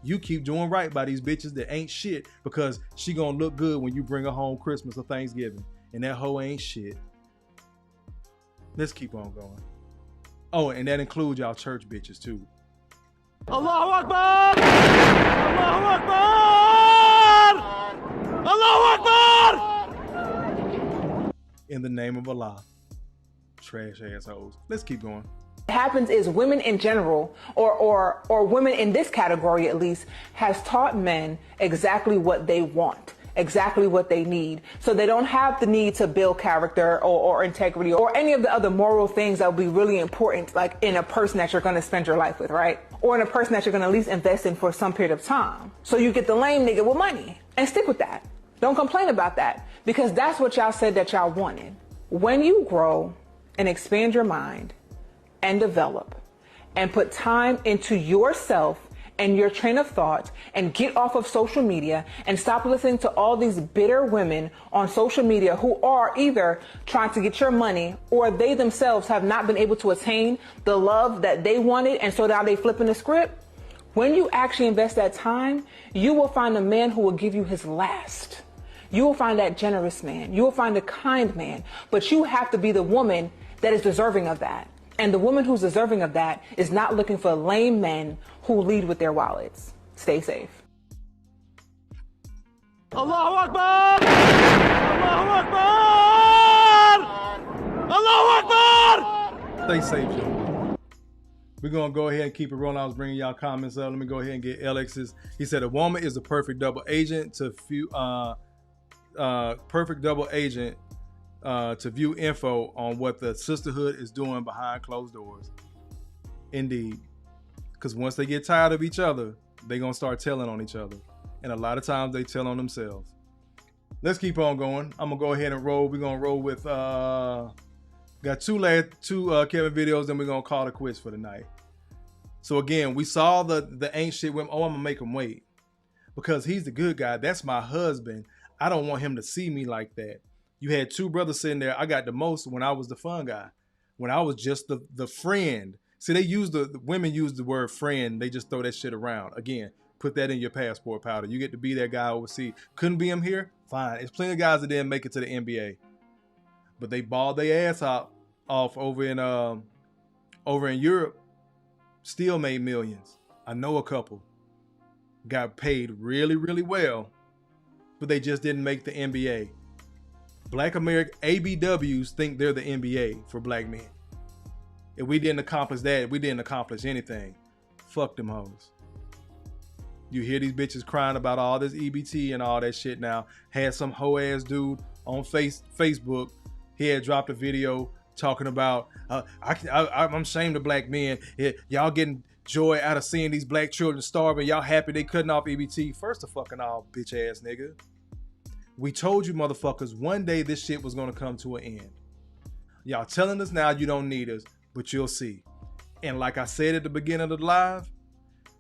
You keep doing right by these bitches that ain't shit because she going to look good when you bring her home Christmas or Thanksgiving. And that hoe ain't shit. Let's keep on going. Oh, and that includes y'all church bitches too. Allahu Akbar! Allahu Akbar! Allahu Akbar! In the name of Allah. Trash assholes. Let's keep going. What happens is women in general, or women in this category at least, has taught men exactly what they want, exactly what they need. So they don't have the need to build character or integrity or any of the other moral things that would be really important, like in a person that you're going to spend your life with, right? Or in a person that you're going to at least invest in for some period of time. So you get the lame nigga with money and stick with that. Don't complain about that because that's what y'all said that y'all wanted. When you grow and expand your mind and develop and put time into yourself and your train of thought and get off of social media and stop listening to all these bitter women on social media who are either trying to get your money or they themselves have not been able to attain the love that they wanted, and so now they flipping the script. When you actually invest that time, you will find a man who will give you his last. You will find that generous man. You will find a kind man, but you have to be the woman that is deserving of that. And the woman who's deserving of that is not looking for lame men who lead with their wallets. Stay safe. Allahu Akbar! Allahu Akbar! Allahu Akbar! Stay safe, Joe. We're going to go ahead and keep it rolling. I was bringing y'all comments up. Let me go ahead and get Alex's. He said, a woman is a perfect double agent to view info on what the sisterhood is doing behind closed doors. Indeed. Because once they get tired of each other, they're going to start telling on each other. And a lot of times they tell on themselves. Let's keep on going. I'm going to go ahead and roll. We're going to roll with, got two Kevin videos, then we're going to call it quits for the night. So again, we saw the ain't shit women. Oh, I'm going to make him wait. Because he's the good guy. That's my husband. I don't want him to see me like that. You had two brothers sitting there. I got the most when I was the fun guy. When I was just the friend. See, the women use the word friend. They just throw that shit around. Again, put that in your passport powder. You get to be that guy overseas. Couldn't be him here? Fine. There's plenty of guys that didn't make it to the NBA. But they balled their ass off over in Europe. Still made millions. I know a couple. Got paid really, really well. But they just didn't make the NBA. Black American ABWs think they're the NBA for black men. If we didn't accomplish that, we didn't accomplish anything. Fuck them hoes. You hear these bitches crying about all this EBT and all that shit now. Had some hoe ass dude on Facebook. He had dropped a video talking about, I'm ashamed of black men. Y'all getting joy out of seeing these black children starving. Y'all happy they cutting off EBT. First of fucking all, bitch ass nigga. We told you motherfuckers one day this shit was gonna come to an end. Y'all telling us now you don't need us, but you'll see. And like I said at the beginning of the live,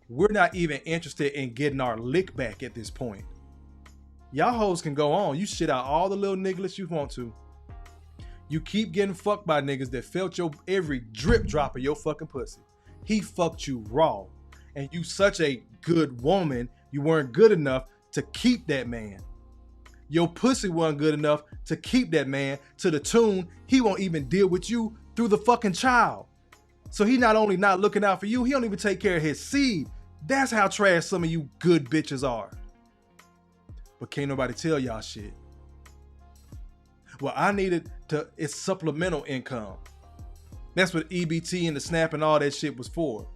we're not even interested in getting our lick back at this point. Y'all hoes can go on. You shit out all the little nigglets you want to. You keep getting fucked by niggas that felt your every drip drop of your fucking pussy. He fucked you raw. And you such a good woman, you weren't good enough to keep that man. Your pussy wasn't good enough to keep that man to the tune he won't even deal with you through the fucking child. So he not only not looking out for you, he don't even take care of his seed. That's how trash some of you good bitches are. But can't nobody tell y'all shit. Well, I needed it's supplemental income. That's what EBT and the SNAP and all that shit was for.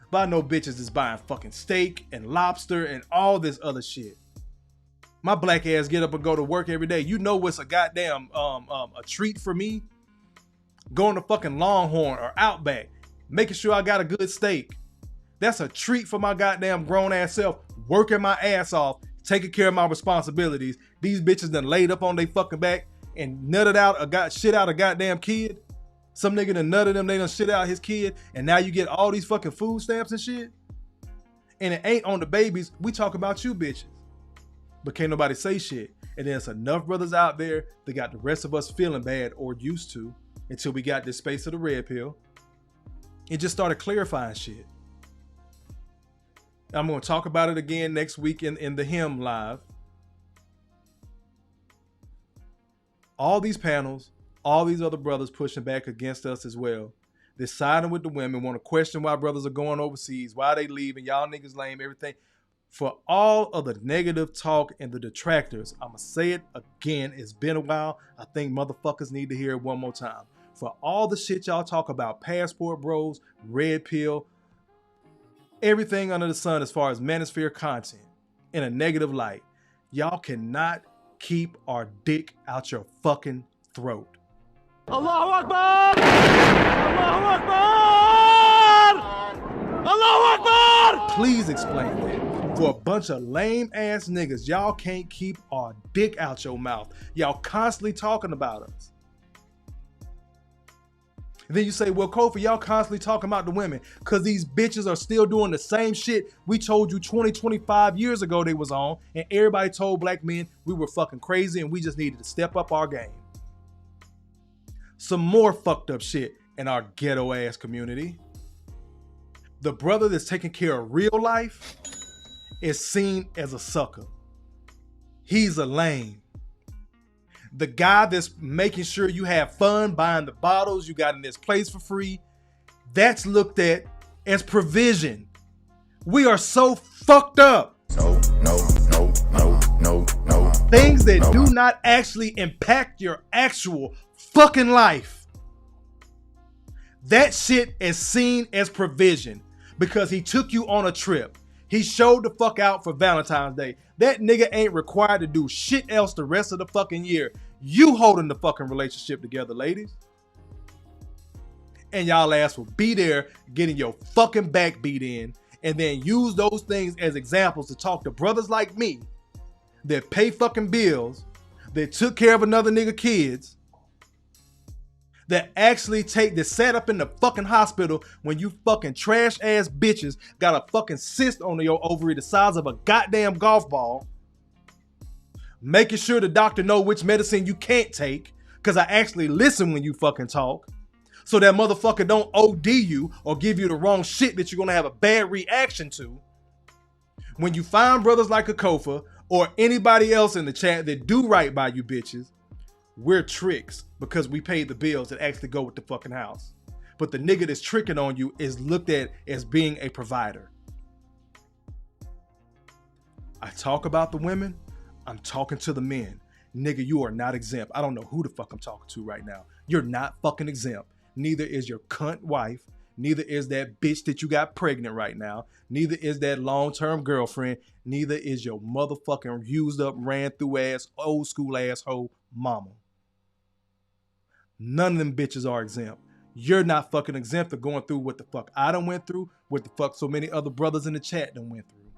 But I know bitches is buying fucking steak and lobster and all this other shit. My black ass get up and go to work every day. You know what's a goddamn a treat for me? Going to fucking Longhorn or Outback, making sure I got a good steak. That's a treat for my goddamn grown ass self, working my ass off, taking care of my responsibilities. These bitches done laid up on their fucking back and nutted out shit out a goddamn kid. Some nigga done nutted them, they done shit out his kid, and now you get all these fucking food stamps and shit. And it ain't on the babies. We talk about you bitches. But can't nobody say shit. And there's enough brothers out there that got the rest of us feeling bad, or used to, until we got this space of the red pill. It just started clarifying shit. I'm going to talk about it again next week in the Him Live. All these panels, all these other brothers pushing back against us as well. They're siding with the women, want to question why brothers are going overseas, why they leaving, y'all niggas lame, everything. For all of the negative talk and the detractors, I'm going to say it again. It's been a while. I think motherfuckers need to hear it one more time. For all the shit y'all talk about, passport bros, red pill, everything under the sun as far as manosphere content in a negative light, y'all cannot keep our dick out your fucking throat. Allahu Akbar! Allahu Akbar! Allahu Akbar! Please explain that. For a bunch of lame ass niggas, y'all can't keep our dick out your mouth. Y'all constantly talking about us. And then you say, well, Kofa, y'all constantly talking about the women because these bitches are still doing the same shit we told you 20, 25 years ago they was on, and everybody told black men we were fucking crazy and we just needed to step up our game. Some more fucked up shit in our ghetto ass community. The brother that's taking care of real life is seen as a sucker. He's a lame. The guy that's making sure you have fun buying the bottles you got in this place for free, that's looked at as provision. We are so fucked up. No. Things that do not actually impact your actual fucking life. That shit is seen as provision because he took you on a trip. He showed the fuck out for Valentine's Day. That nigga ain't required to do shit else the rest of the fucking year. You holding the fucking relationship together, ladies. And y'all ass will be there getting your fucking back beat in and then use those things as examples to talk to brothers like me that pay fucking bills, that took care of another nigga kids, that actually sat up in the fucking hospital when you fucking trash ass bitches got a fucking cyst on your ovary the size of a goddamn golf ball, making sure the doctor know which medicine you can't take, because I actually listen when you fucking talk, so that motherfucker don't OD you or give you the wrong shit that you're gonna have a bad reaction to. When you find brothers like a Kofa or anybody else in the chat that do right by you bitches, we're tricks because we paid the bills that actually go with the fucking house. But the nigga that's tricking on you is looked at as being a provider. I talk about the women, I'm talking to the men. Nigga, you are not exempt. I don't know who the fuck I'm talking to right now. You're not fucking exempt. Neither is your cunt wife. Neither is that bitch that you got pregnant right now. Neither is that long-term girlfriend. Neither is your motherfucking used up, ran through ass, old school asshole mama. None of them bitches are exempt. You're not fucking exempt of going through what the fuck I done went through, what the fuck so many other brothers in the chat done went through.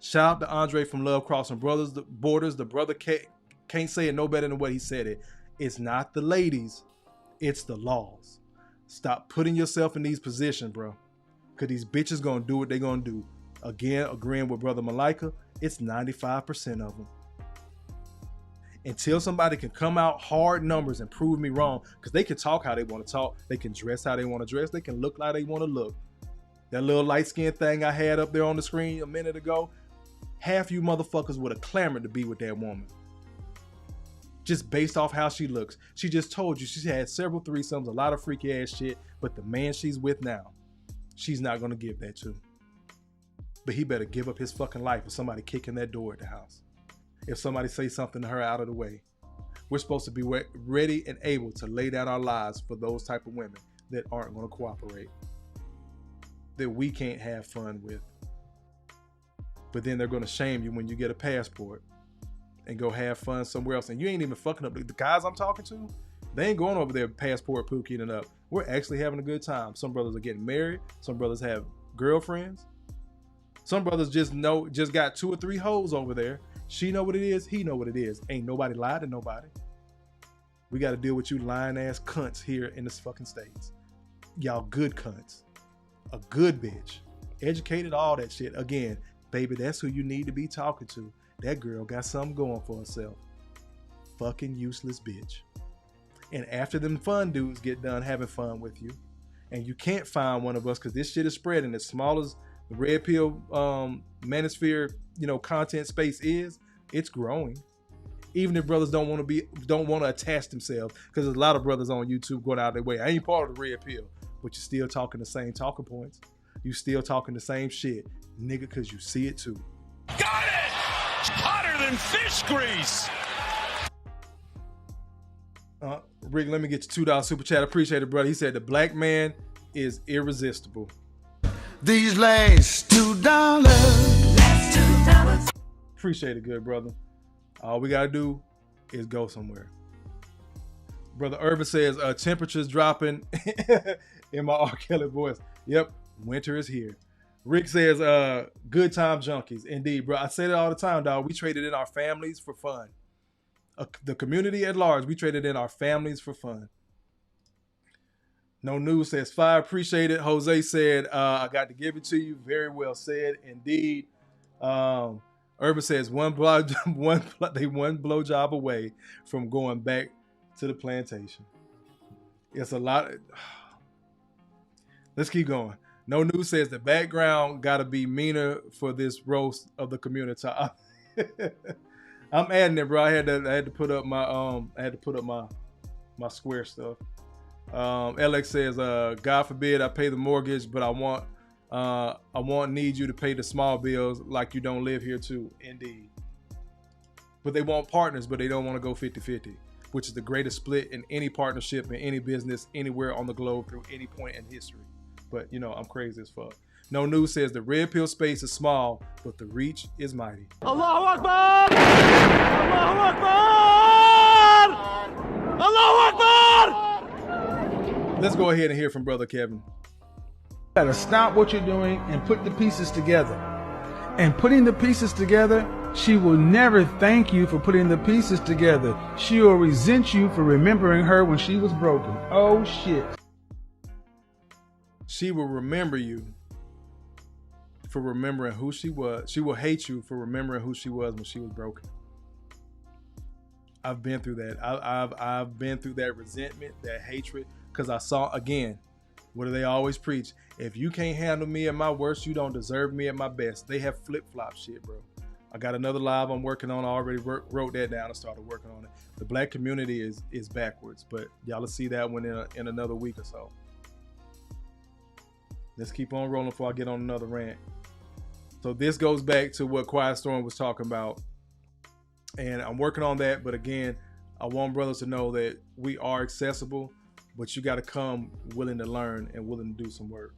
Shout out to Andre from Love Crossing Borders. The brother can't say it no better than what he said it. It's not the ladies, it's the laws. Stop putting yourself in these positions, bro. Because these bitches gonna do what they gonna do. Again, agreeing with Brother Malika, it's 95% of them. Until somebody can come out hard numbers and prove me wrong, because they can talk how they want to talk, they can dress how they want to dress, they can look how they want to look. That little light skin thing I had up there on the screen a minute ago, half you motherfuckers would have clamored to be with that woman. Just based off how she looks. She just told you she's had several threesomes, a lot of freaky ass shit, but the man she's with now, she's not going to give that to. But he better give up his fucking life if somebody kicking that door at the house. If somebody say something to her out of the way. We're supposed to be ready and able to lay down our lives for those type of women that aren't going to cooperate, that we can't have fun with. But then they're going to shame you when you get a passport and go have fun somewhere else. And you ain't even fucking up. The guys I'm talking to, they ain't going over there passport pooking it up. We're actually having a good time. Some brothers are getting married. Some brothers have girlfriends. Some brothers just got 2 or 3 hoes over there. She know what it is. He know what it is. Ain't nobody lied to nobody. We got to deal with you lying ass cunts here in this fucking States. Y'all good cunts. A good bitch. Educated, all that shit. Again, baby, that's who you need to be talking to. That girl got something going for herself. Fucking useless bitch. And after them fun dudes get done having fun with you, and you can't find one of us because this shit is spreading as small as the red pill manosphere, content space is, it's growing. Even if brothers don't want to attach themselves, because there's a lot of brothers on YouTube going out their way. I ain't part of the red pill, but you're still talking the same talking points. You still talking the same shit, nigga, because you see it too. Got it! Hotter than fish grease! Rick, let me get your $2 super chat. Appreciate it, brother. He said the black man is irresistible. These last $2. Appreciate it, good brother. All we gotta do is go somewhere. Brother Urban says temperatures dropping in my R. Kelly voice. Yep, winter is here. Rick says good time junkies. Indeed, bro. I say that all the time, dog. We traded in our families for fun. The community at large, we traded in our families for fun. No News says fire. Appreciate it. Jose said I got to give it to you. Very well said, indeed. Urban says one blowjob away from going back to the plantation. It's a lot. Let's keep going. No News says the background got to be meaner for this roast of the community. I'm adding it, bro. I had to put up my my square stuff. Alex says, God forbid I pay the mortgage, but I need you to pay the small bills like you don't live here too. Indeed. But they want partners, but they don't want to go 50-50, which is the greatest split in any partnership in any business anywhere on the globe through any point in history. But I'm crazy as fuck. No News says the red pill space is small, but the reach is mighty. Allahu Akbar! Allahu Akbar! Allahu Akbar! Let's go ahead and hear from Brother Kevin. You gotta stop what you're doing and put the pieces together. And putting the pieces together, she will never thank you for putting the pieces together. She will resent you for remembering her when she was broken. Oh shit. She will remember you for remembering who she was. She will hate you for remembering who she was when she was broken. I've been through that. I've been through that resentment, that hatred, because I saw, again, what do they always preach? If you can't handle me at my worst, you don't deserve me at my best. They have flip-flop shit, bro. I got another live I'm working on. I already wrote that down and started working on it. The black community is backwards, but y'all will see that one in another week or so. Let's keep on rolling before I get on another rant. So this goes back to what Quiet Storm was talking about. And I'm working on that. But again, I want brothers to know that we are accessible, but you got to come willing to learn and willing to do some work.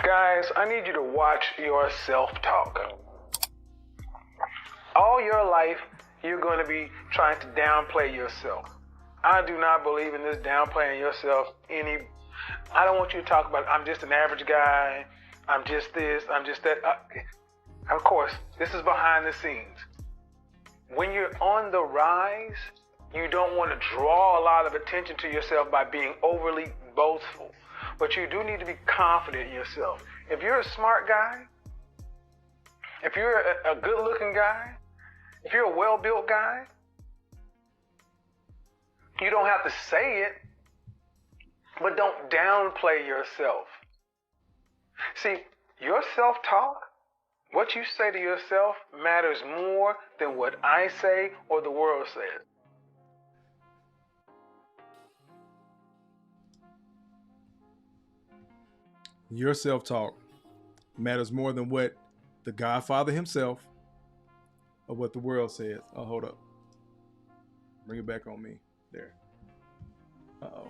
Guys, I need you to watch your self-talk. All your life, you're going to be trying to downplay yourself. I do not believe in this downplaying yourself I don't want you to talk about, I'm just an average guy, I'm just this, I'm just that. Of course, this is behind the scenes. When you're on the rise, you don't want to draw a lot of attention to yourself by being overly boastful. But you do need to be confident in yourself. If you're a smart guy, if you're a good-looking guy, if you're a well-built guy, you don't have to say it, but don't downplay yourself. See, your self-talk, what you say to yourself, matters more than what I say or the world says. Your self-talk matters more than what the Godfather himself or what the world says. Oh, hold up. Bring it back on me. There. Uh-oh.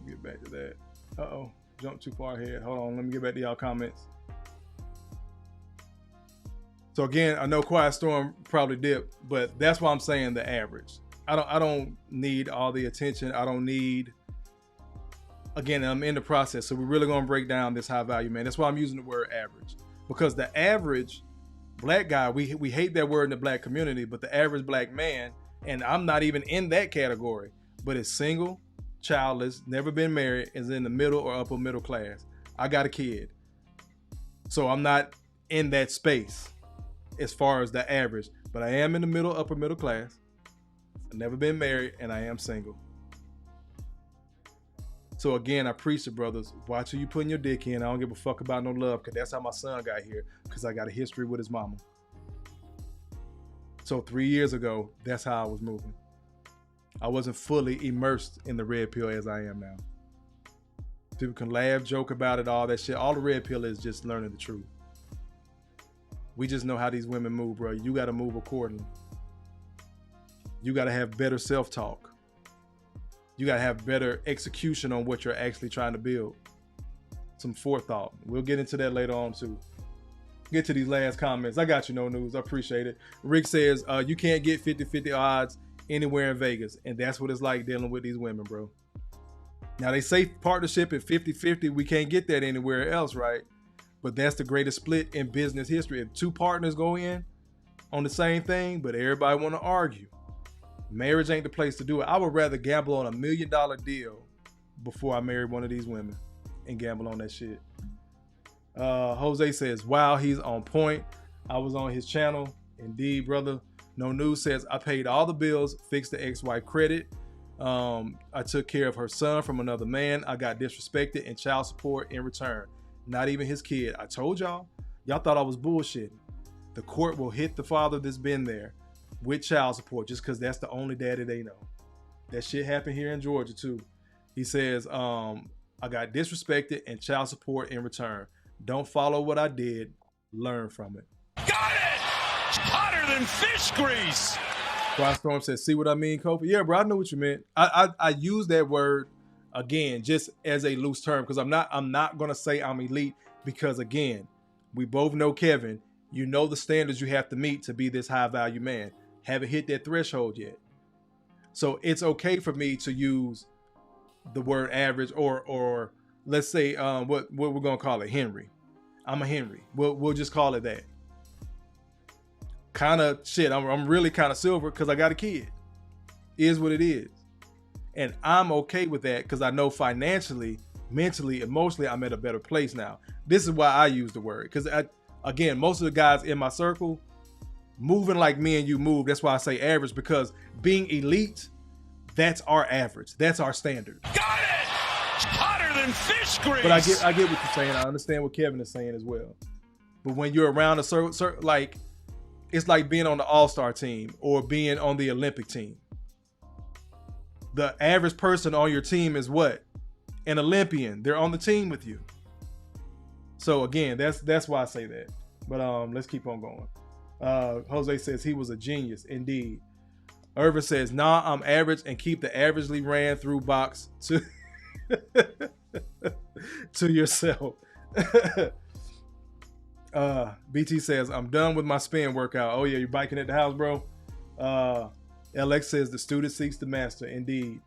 Get back to that. Uh-oh. Jump too far ahead. Hold on. Let me get back to y'all comments. So again, I know Quiet Storm probably dipped, but that's why I'm saying the average. I don't need all the attention. I don't need, again, I'm in the process. So we're really going to break down this high value man. That's why I'm using the word average, because the average black guy, we hate that word in the black community, but the average black man, and I'm not even in that category, but is single, childless, never been married, is in the middle or upper middle class. I got a kid. So I'm not in that space as far as the average, but I am in the middle, upper middle class. I've never been married, and I am single. So again, I preach to brothers, watch who you putting your dick in. I don't give a fuck about no love, because that's how my son got here, because I got a history with his mama. So 3 years ago, that's how I was moving. I wasn't fully immersed in the red pill as I am now. People can laugh, joke about it, all that shit. All the red pill is just learning the truth. We just know how these women move, bro. You got to move accordingly. You got to have better self-talk. You got to have better execution on what you're actually trying to build. Some forethought. We'll get into that later on too. Get to these last comments. I got you, No News. I appreciate it. Rick says, you can't get 50-50 odds anywhere in Vegas. And that's what it's like dealing with these women, bro. Now they say partnership at 50-50. We can't get that anywhere else, right? But that's the greatest split in business history. If two partners go in on the same thing, but everybody want to argue, marriage ain't the place to do it. I would rather gamble on $1 million deal before I marry one of these women and gamble on that shit. Jose says, wow, he's on point. I was on his channel. Indeed, brother. No News says, I paid all the bills, fixed the ex-wife credit. I took care of her son from another man. I got disrespected and child support in return. Not even his kid. I told y'all. Y'all thought I was bullshitting. The court will hit the father that's been there with child support just because that's the only daddy they know. That shit happened here in Georgia too. He says, I got disrespected and child support in return. Don't follow what I did. Learn from it. Got it! Hotter than fish grease! Quiet Storm says, see what I mean, Kofa? Yeah, bro, I know what you meant. I use that word again just as a loose term because I'm not gonna say I'm elite because again, we both know Kevin. You know the standards you have to meet to be this high value man. Haven't hit that threshold yet. So it's okay for me to use the word average or let's say what we're gonna call it, Henry. I'm a Henry. We'll just call it that. Kind of shit. I'm really kind of silver because I got a kid. Is what it is. And I'm okay with that because I know financially, mentally, emotionally, I'm at a better place now. This is why I use the word. Because again, most of the guys in my circle moving like me and you move. That's why I say average, because being elite, that's our average. That's our standard. Got it! Hotter than fish grease! But I get what you're saying. I understand what Kevin is saying as well. But when you're around a certain like, it's like being on the all-star team or being on the Olympic team. The average person on your team is what? An Olympian. They're on the team with you. So again, that's why I say that. But let's keep on going. Jose says he was a genius indeed. Irvin says, nah, I'm average and keep the averagely ran through box to to yourself. BT says, I'm done with my spin workout. Oh yeah, you're biking at the house, bro. LX says the student seeks the master. Indeed.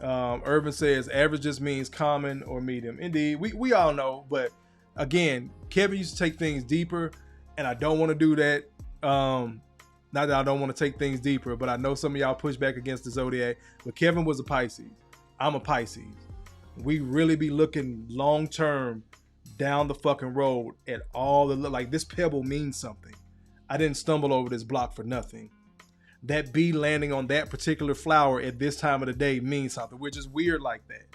Irvin says average just means common or medium. Indeed, we all know, but again, Kevin used to take things deeper, and I don't want to do that. Not that I don't want to take things deeper, but I know some of y'all push back against the zodiac. But Kevin was a Pisces. I'm a Pisces. We really be looking long term down the fucking road at all the, like, this pebble means something. I didn't stumble over this block for nothing. That bee landing on that particular flower at this time of the day means something. We're just weird like that.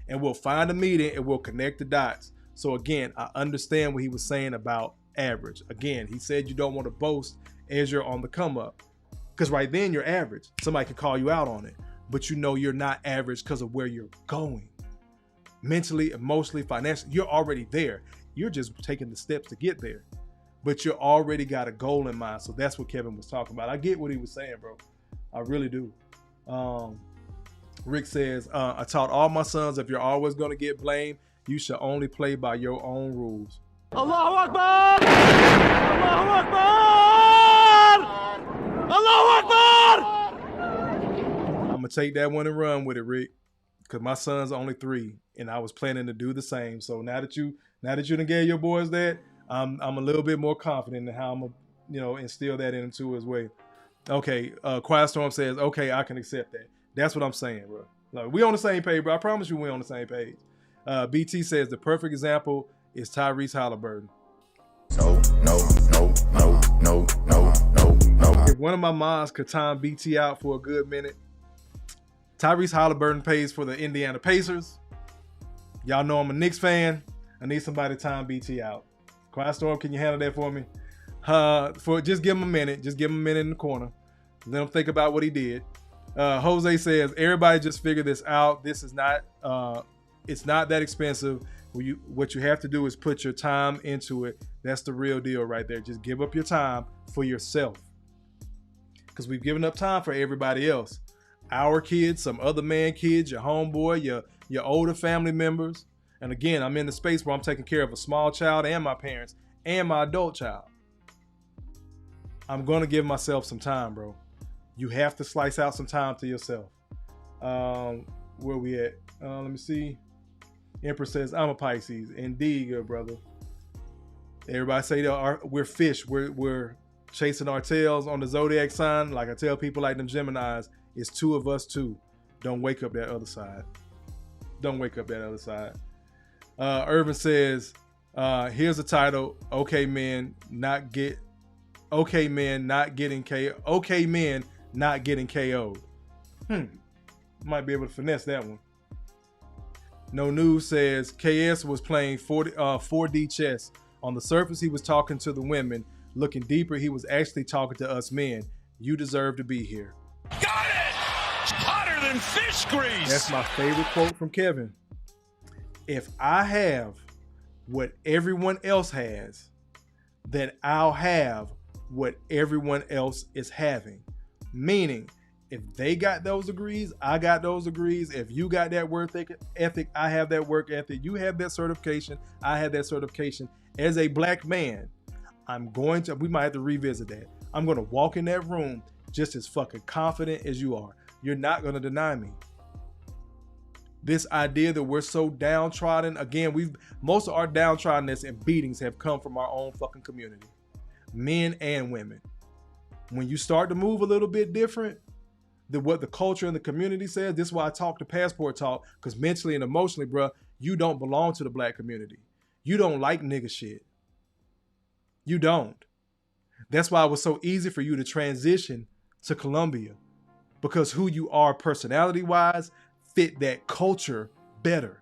And we'll find a meeting and we'll connect the dots. So again, I understand what he was saying about average. Again, he said you don't want to boast as you're on the come up. Because right then you're average. Somebody can call you out on it. But you know you're not average because of where you're going. Mentally, emotionally, financially, you're already there. You're just taking the steps to get there. But you already got a goal in mind. So that's what Kevin was talking about. I get what he was saying, bro. I really do. Rick says, I taught all my sons, if you're always going to get blamed, you should only play by your own rules. Allahu Akbar! Allahu Akbar! Allahu Akbar! I'm going to take that one and run with it, Rick, because my son's only 3, and I was planning to do the same. So now that you done gave your boys that, I'm a little bit more confident in how I'm going to, instill that into his way. Okay, Quiet Storm says, okay, I can accept that. That's what I'm saying, bro. Like, we on the same page, bro. I promise you we on the same page. BT says the perfect example is Tyrese Halliburton. No. If one of my moms could time BT out for a good minute, Tyrese Halliburton pays for the Indiana Pacers. Y'all know I'm a Knicks fan. I need somebody to time BT out. Quiet Storm, can you handle that for me? Just give him a minute. Just give him a minute in the corner. Let him think about what he did. Jose says, everybody just figure this out. This is not, it's not that expensive. What you have to do is put your time into it. That's the real deal right there. Just give up your time for yourself. Because we've given up time for everybody else. Our kids, some other man kids, your homeboy, your older family members. And again, I'm in the space where I'm taking care of a small child and my parents and my adult child. I'm going to give myself some time, bro. You have to slice out some time to yourself. Where we at? Let me see. Empress says, I'm a Pisces. Indeed, good brother. Everybody say we're fish. We're chasing our tails on the zodiac sign. Like I tell people like them Geminis, it's 2 of us too. Don't wake up that other side. Don't wake up that other side. Irvin says, here's the title. Okay, men not getting KO'd. Might be able to finesse that one. No News says KS was playing 4D chess. On the surface, he was talking to the women. Looking deeper, he was actually talking to us men. You deserve to be here. Got it! Hotter than fish grease! That's my favorite quote from Kevin. If I have what everyone else has, then I'll have what everyone else is having. Meaning, if they got those degrees, I got those degrees. If you got that work ethic, I have that work ethic. You have that certification, I have that certification. As a black man, we might have to revisit that. I'm going to walk in that room just as fucking confident as you are. You're not going to deny me. This idea that we're so downtrodden, again, most of our downtroddenness and beatings have come from our own fucking community. Men and women. When you start to move a little bit different than what the culture and the community says, this is why I talk to Passport Talk, because mentally and emotionally, bro, you don't belong to the black community. You don't like nigga shit. You don't. That's why it was so easy for you to transition to Columbia, because who you are personality-wise fit that culture better.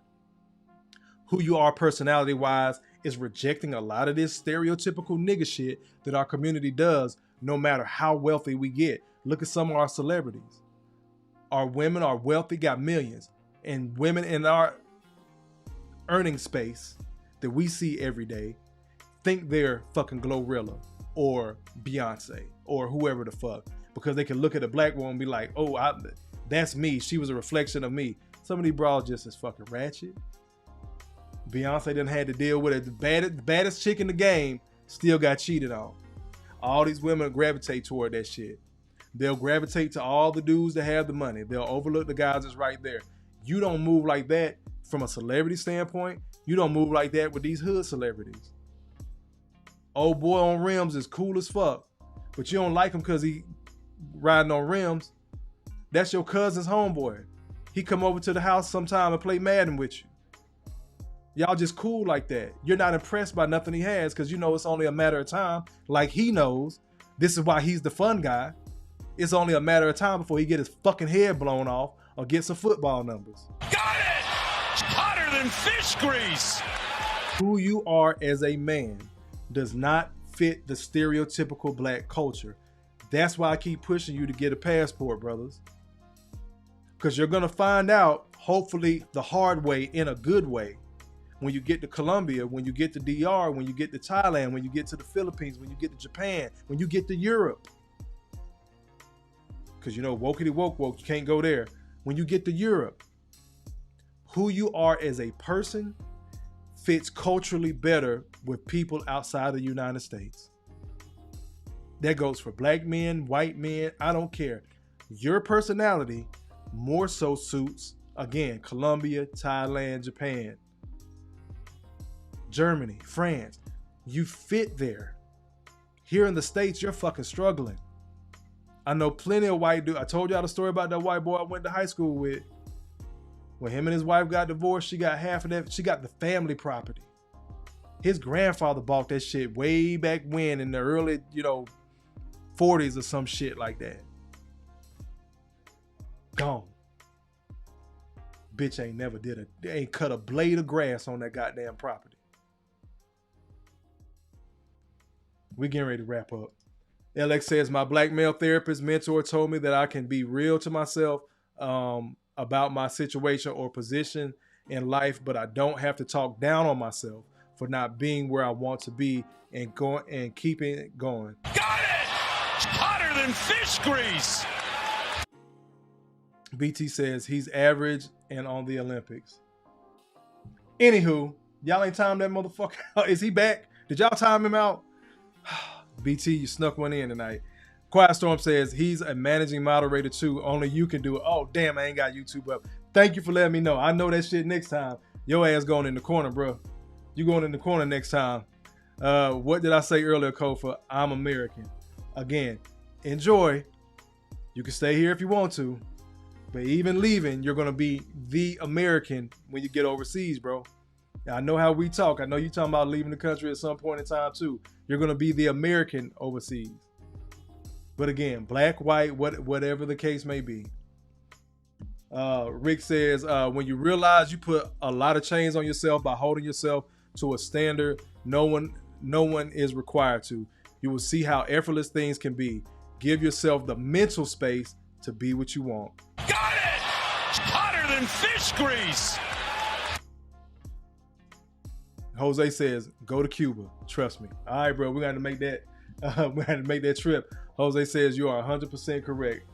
Who you are personality-wise is rejecting a lot of this stereotypical nigga shit that our community does, no matter how wealthy we get. Look at some of our celebrities. Our women are wealthy, got millions, and women in our earning space that we see every day think they're fucking Glorilla or Beyonce or whoever the fuck, because they can look at a black woman and be like, oh, that's me. She was a reflection of me. Some of these bras just as fucking ratchet. Beyonce done had to deal with it. The baddest chick in the game still got cheated on. All these women gravitate toward that shit. They'll gravitate to all the dudes that have the money. They'll overlook the guys that's right there. You don't move like that from a celebrity standpoint. You don't move like that with these hood celebrities. Old boy on rims is cool as fuck, but you don't like him because he riding on rims. That's your cousin's homeboy. He come over to the house sometime and play Madden with you. Y'all just cool like that. You're not impressed by nothing he has because you know it's only a matter of time. Like he knows. This is why he's the fun guy. It's only a matter of time before he get his fucking head blown off or get some football numbers. Got it! Hotter than fish grease! Who you are as a man does not fit the stereotypical black culture. That's why I keep pushing you to get a passport, brothers. Because you're going to find out, hopefully the hard way in a good way, when you get to Colombia, when you get to DR, when you get to Thailand, when you get to the Philippines, when you get to Japan, when you get to Europe. because you know, wokey woke, you can't go there. When you get to Europe, who you are as a person fits culturally better with people outside the United States. That goes for black men, white men, I don't care. Your personality more so suits, again, Colombia, Thailand, Japan, Germany, France. You fit there. Here in the States, you're fucking struggling. I know plenty of white dudes. I told y'all the story about that white boy I went to high school with. When him and his wife got divorced, she got half of that. She got the family property. His grandfather bought that shit way back when in the early, 40s or some shit like that. Gone. Bitch ain't cut a blade of grass on that goddamn property. We getting ready to wrap up. LX says, my black male therapist mentor told me that I can be real to myself about my situation or position in life, but I don't have to talk down on myself for not being where I want to be and keeping it going. Got it! Hotter than fish grease! BT says he's average and on the Olympics. Anywho, y'all ain't timed that motherfucker out. Is he back? Did y'all time him out? BT, you snuck one in tonight. Quiet Storm says he's a managing moderator too. Only you can do it. Oh, damn, I ain't got YouTube up. Thank you for letting me know. I know that shit next time. Your ass going in the corner, bro. You going in the corner next time. What did I say earlier, Kofa? I'm American. Again, enjoy. You can stay here if you want to. But even leaving, you're going to be the American when you get overseas, bro. I know how we talk. I know you talking about leaving the country at some point in time too. You're going to be the American overseas. But again, black, white, whatever the case may be. Rick says, when you realize you put a lot of chains on yourself by holding yourself to a standard no one is required to, you will see how effortless things can be. Give yourself the mental space to be what you want. Got it! Hotter than fish grease! Jose says, go to Cuba. Trust me. All right, bro, we got to make that. We had to make that trip. Jose says you are 100% correct.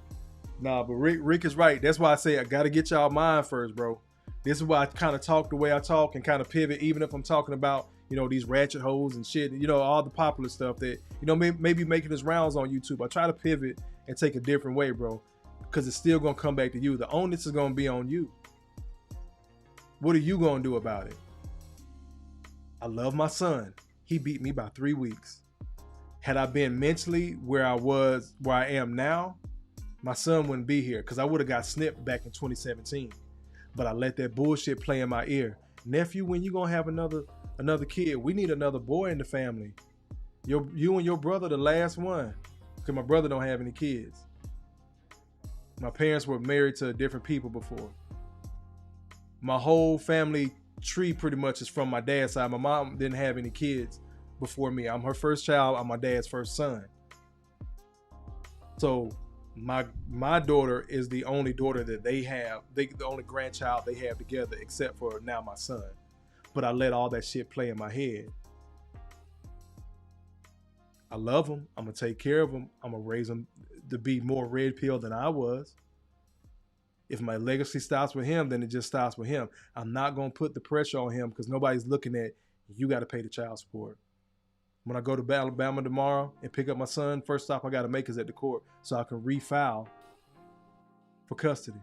Nah, but Rick is right. That's why I say I got to get y'all mind first, bro. This is why I kind of talk the way I talk and kind of pivot, even if I'm talking about, these ratchet hoes and shit, all the popular stuff that, maybe making its rounds on YouTube. I try to pivot and take a different way, bro, because it's still going to come back to you. The onus is going to be on you. What are you going to do about it? I love my son. He beat me by 3 weeks. Had I been mentally where I am now, my son wouldn't be here because I would have got snipped back in 2017. But I let that bullshit play in my ear. Nephew, when you gonna have another kid? We need another boy in the family. You and your brother the last one, because my brother don't have any kids. My parents were married to different people before. My whole family tree pretty much is from my dad's side. My mom didn't have any kids before me. I'm her first child. I'm my dad's first son. So my daughter is the only daughter that they have. The only grandchild they have together, except for now my son. But I let all that shit play in my head. I love them. I'm gonna take care of them. I'm gonna raise them to be more red pill than I was. If my legacy stops with him, then it just stops with him. I'm not gonna put the pressure on him because nobody's looking at you. Got to pay the child support. When I go to Alabama tomorrow and pick up my son, first stop I got to make is at the court so I can refile for custody.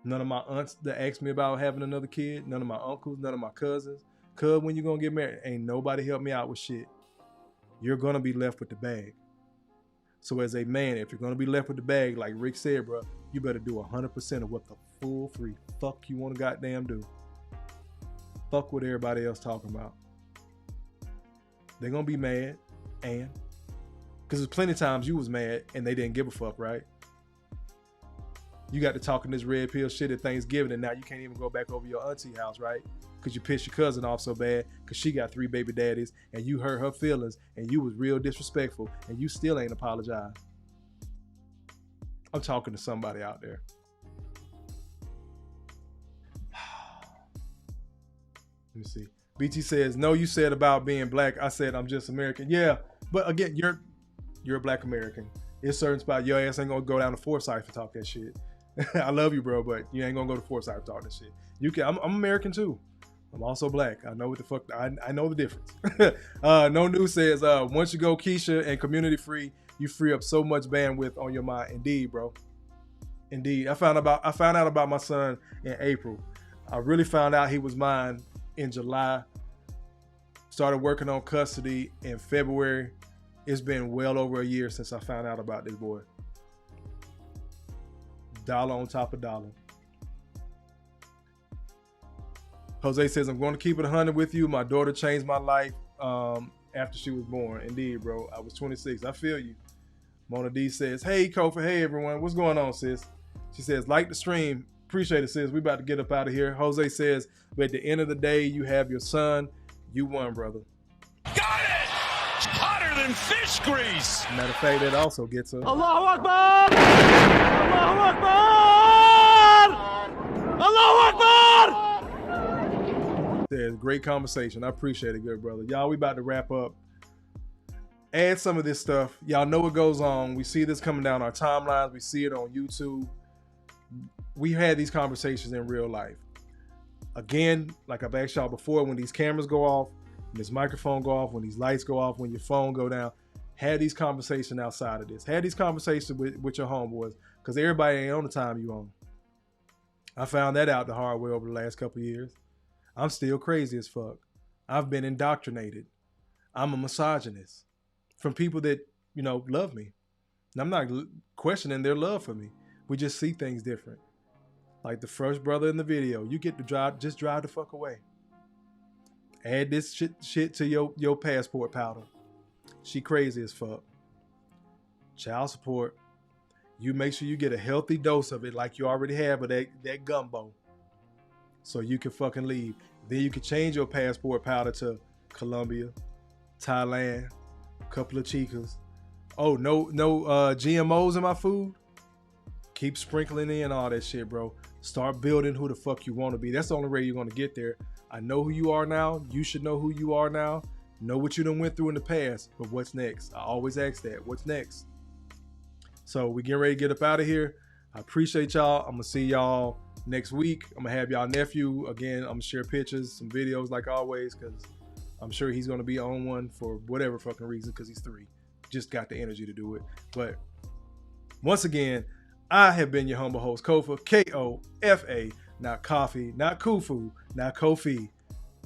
None of my aunts that asked me about having another kid, none of my uncles, none of my cousins. Cuz, when you gonna get married? Ain't nobody help me out with shit. You're gonna be left with the bag. So as a man, if you're gonna be left with the bag, like Rick said, bro, you better do 100% of what the full free fuck you wanna goddamn do. Fuck what everybody else talking about. They're gonna be mad, and because there's plenty of times you was mad and they didn't give a fuck, right? You got to talking this red pill shit at Thanksgiving, and now you can't even go back over your auntie house, right? Because you pissed your cousin off so bad because she got 3 baby daddies and you hurt her feelings and you was real disrespectful and you still ain't apologized. I'm talking to somebody out there. Let me see. BT says, no, you said about being black. I said, I'm just American. Yeah, but again, you're a black American. It's certain spot your ass ain't gonna go down to Forsyth and talk that shit. I love you, bro, but you ain't gonna go to Forsyth and talk that shit. You can. I'm American too. I'm also black. I know what the fuck. I know the difference. No News says, once you go Keisha and community free, you free up so much bandwidth on your mind. Indeed, bro. Indeed. I found out about my son in April. I really found out he was mine in July. Started working on custody in February. It's been well over a year since I found out about this boy. Dollar on top of dollar. Jose says, I'm going to keep it 100 with you. My daughter changed my life after she was born. Indeed, bro. I was 26. I feel you. Mona D says, hey, Kofa. Hey, everyone. What's going on, sis? She says, like the stream. Appreciate it, sis. We about to get up out of here. Jose says, but at the end of the day, you have your son. You won, brother. Got it! Hotter than fish grease! Matter of fact, that also gets her. Allahu Akbar! Allahu Akbar! Allahu Akbar! There's great conversation. I appreciate it, good brother. Y'all, we about to wrap up. Add some of this stuff. Y'all know what goes on. We see this coming down our timelines. We see it on YouTube. We had these conversations in real life. Again, like I've asked y'all before, when these cameras go off, when this microphone go off, when these lights go off, when your phone go down, have these conversations outside of this. Have these conversations with your homeboys, because everybody ain't on the time you on. I found that out the hard way over the last couple of years. I'm still crazy as fuck. I've been indoctrinated. I'm a misogynist from people that, love me. And I'm not questioning their love for me. We just see things different. Like the first brother in the video, you get to drive the fuck away. Add this shit to your passport powder. She crazy as fuck. Child support. You make sure you get a healthy dose of it like you already have of that gumbo. So you can fucking leave. Then you can change your passport powder to Colombia, Thailand, a couple of chicas. Oh, no GMOs in my food? Keep sprinkling in all that shit, bro. Start building who the fuck you want to be. That's the only way you're going to get there. I know who you are now. You should know who you are now. Know what you done went through in the past. But what's next? I always ask that. What's next? So we getting ready to get up out of here. I appreciate y'all. I'm going to see y'all next week. I'm going to have y'all nephew. Again, I'm going to share pictures, some videos like always, because I'm sure he's going to be on one for whatever fucking reason, because he's 3. Just got the energy to do it. But once again, I have been your humble host, Kofa, Kofa, not coffee, not kufu, not Kofi,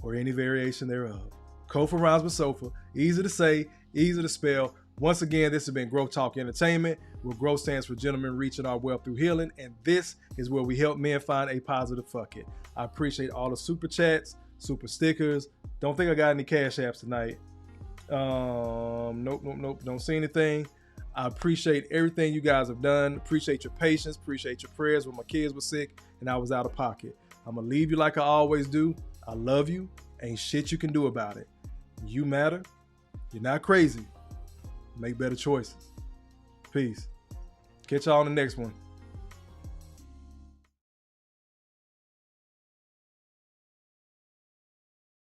or any variation thereof. Kofa rhymes with sofa, easy to say, easy to spell. Once again, this has been Growth Talk Entertainment, where growth stands for gentlemen reaching our wealth through healing, and this is where we help men find a positive fuck it. I appreciate all the super chats, super stickers. Don't think I got any cash apps tonight. Nope. Don't see anything. I appreciate everything you guys have done. Appreciate your patience. Appreciate your prayers when my kids were sick and I was out of pocket. I'm going to leave you like I always do. I love you. Ain't shit you can do about it. You matter. You're not crazy. Make better choices. Peace. Catch y'all on the next one.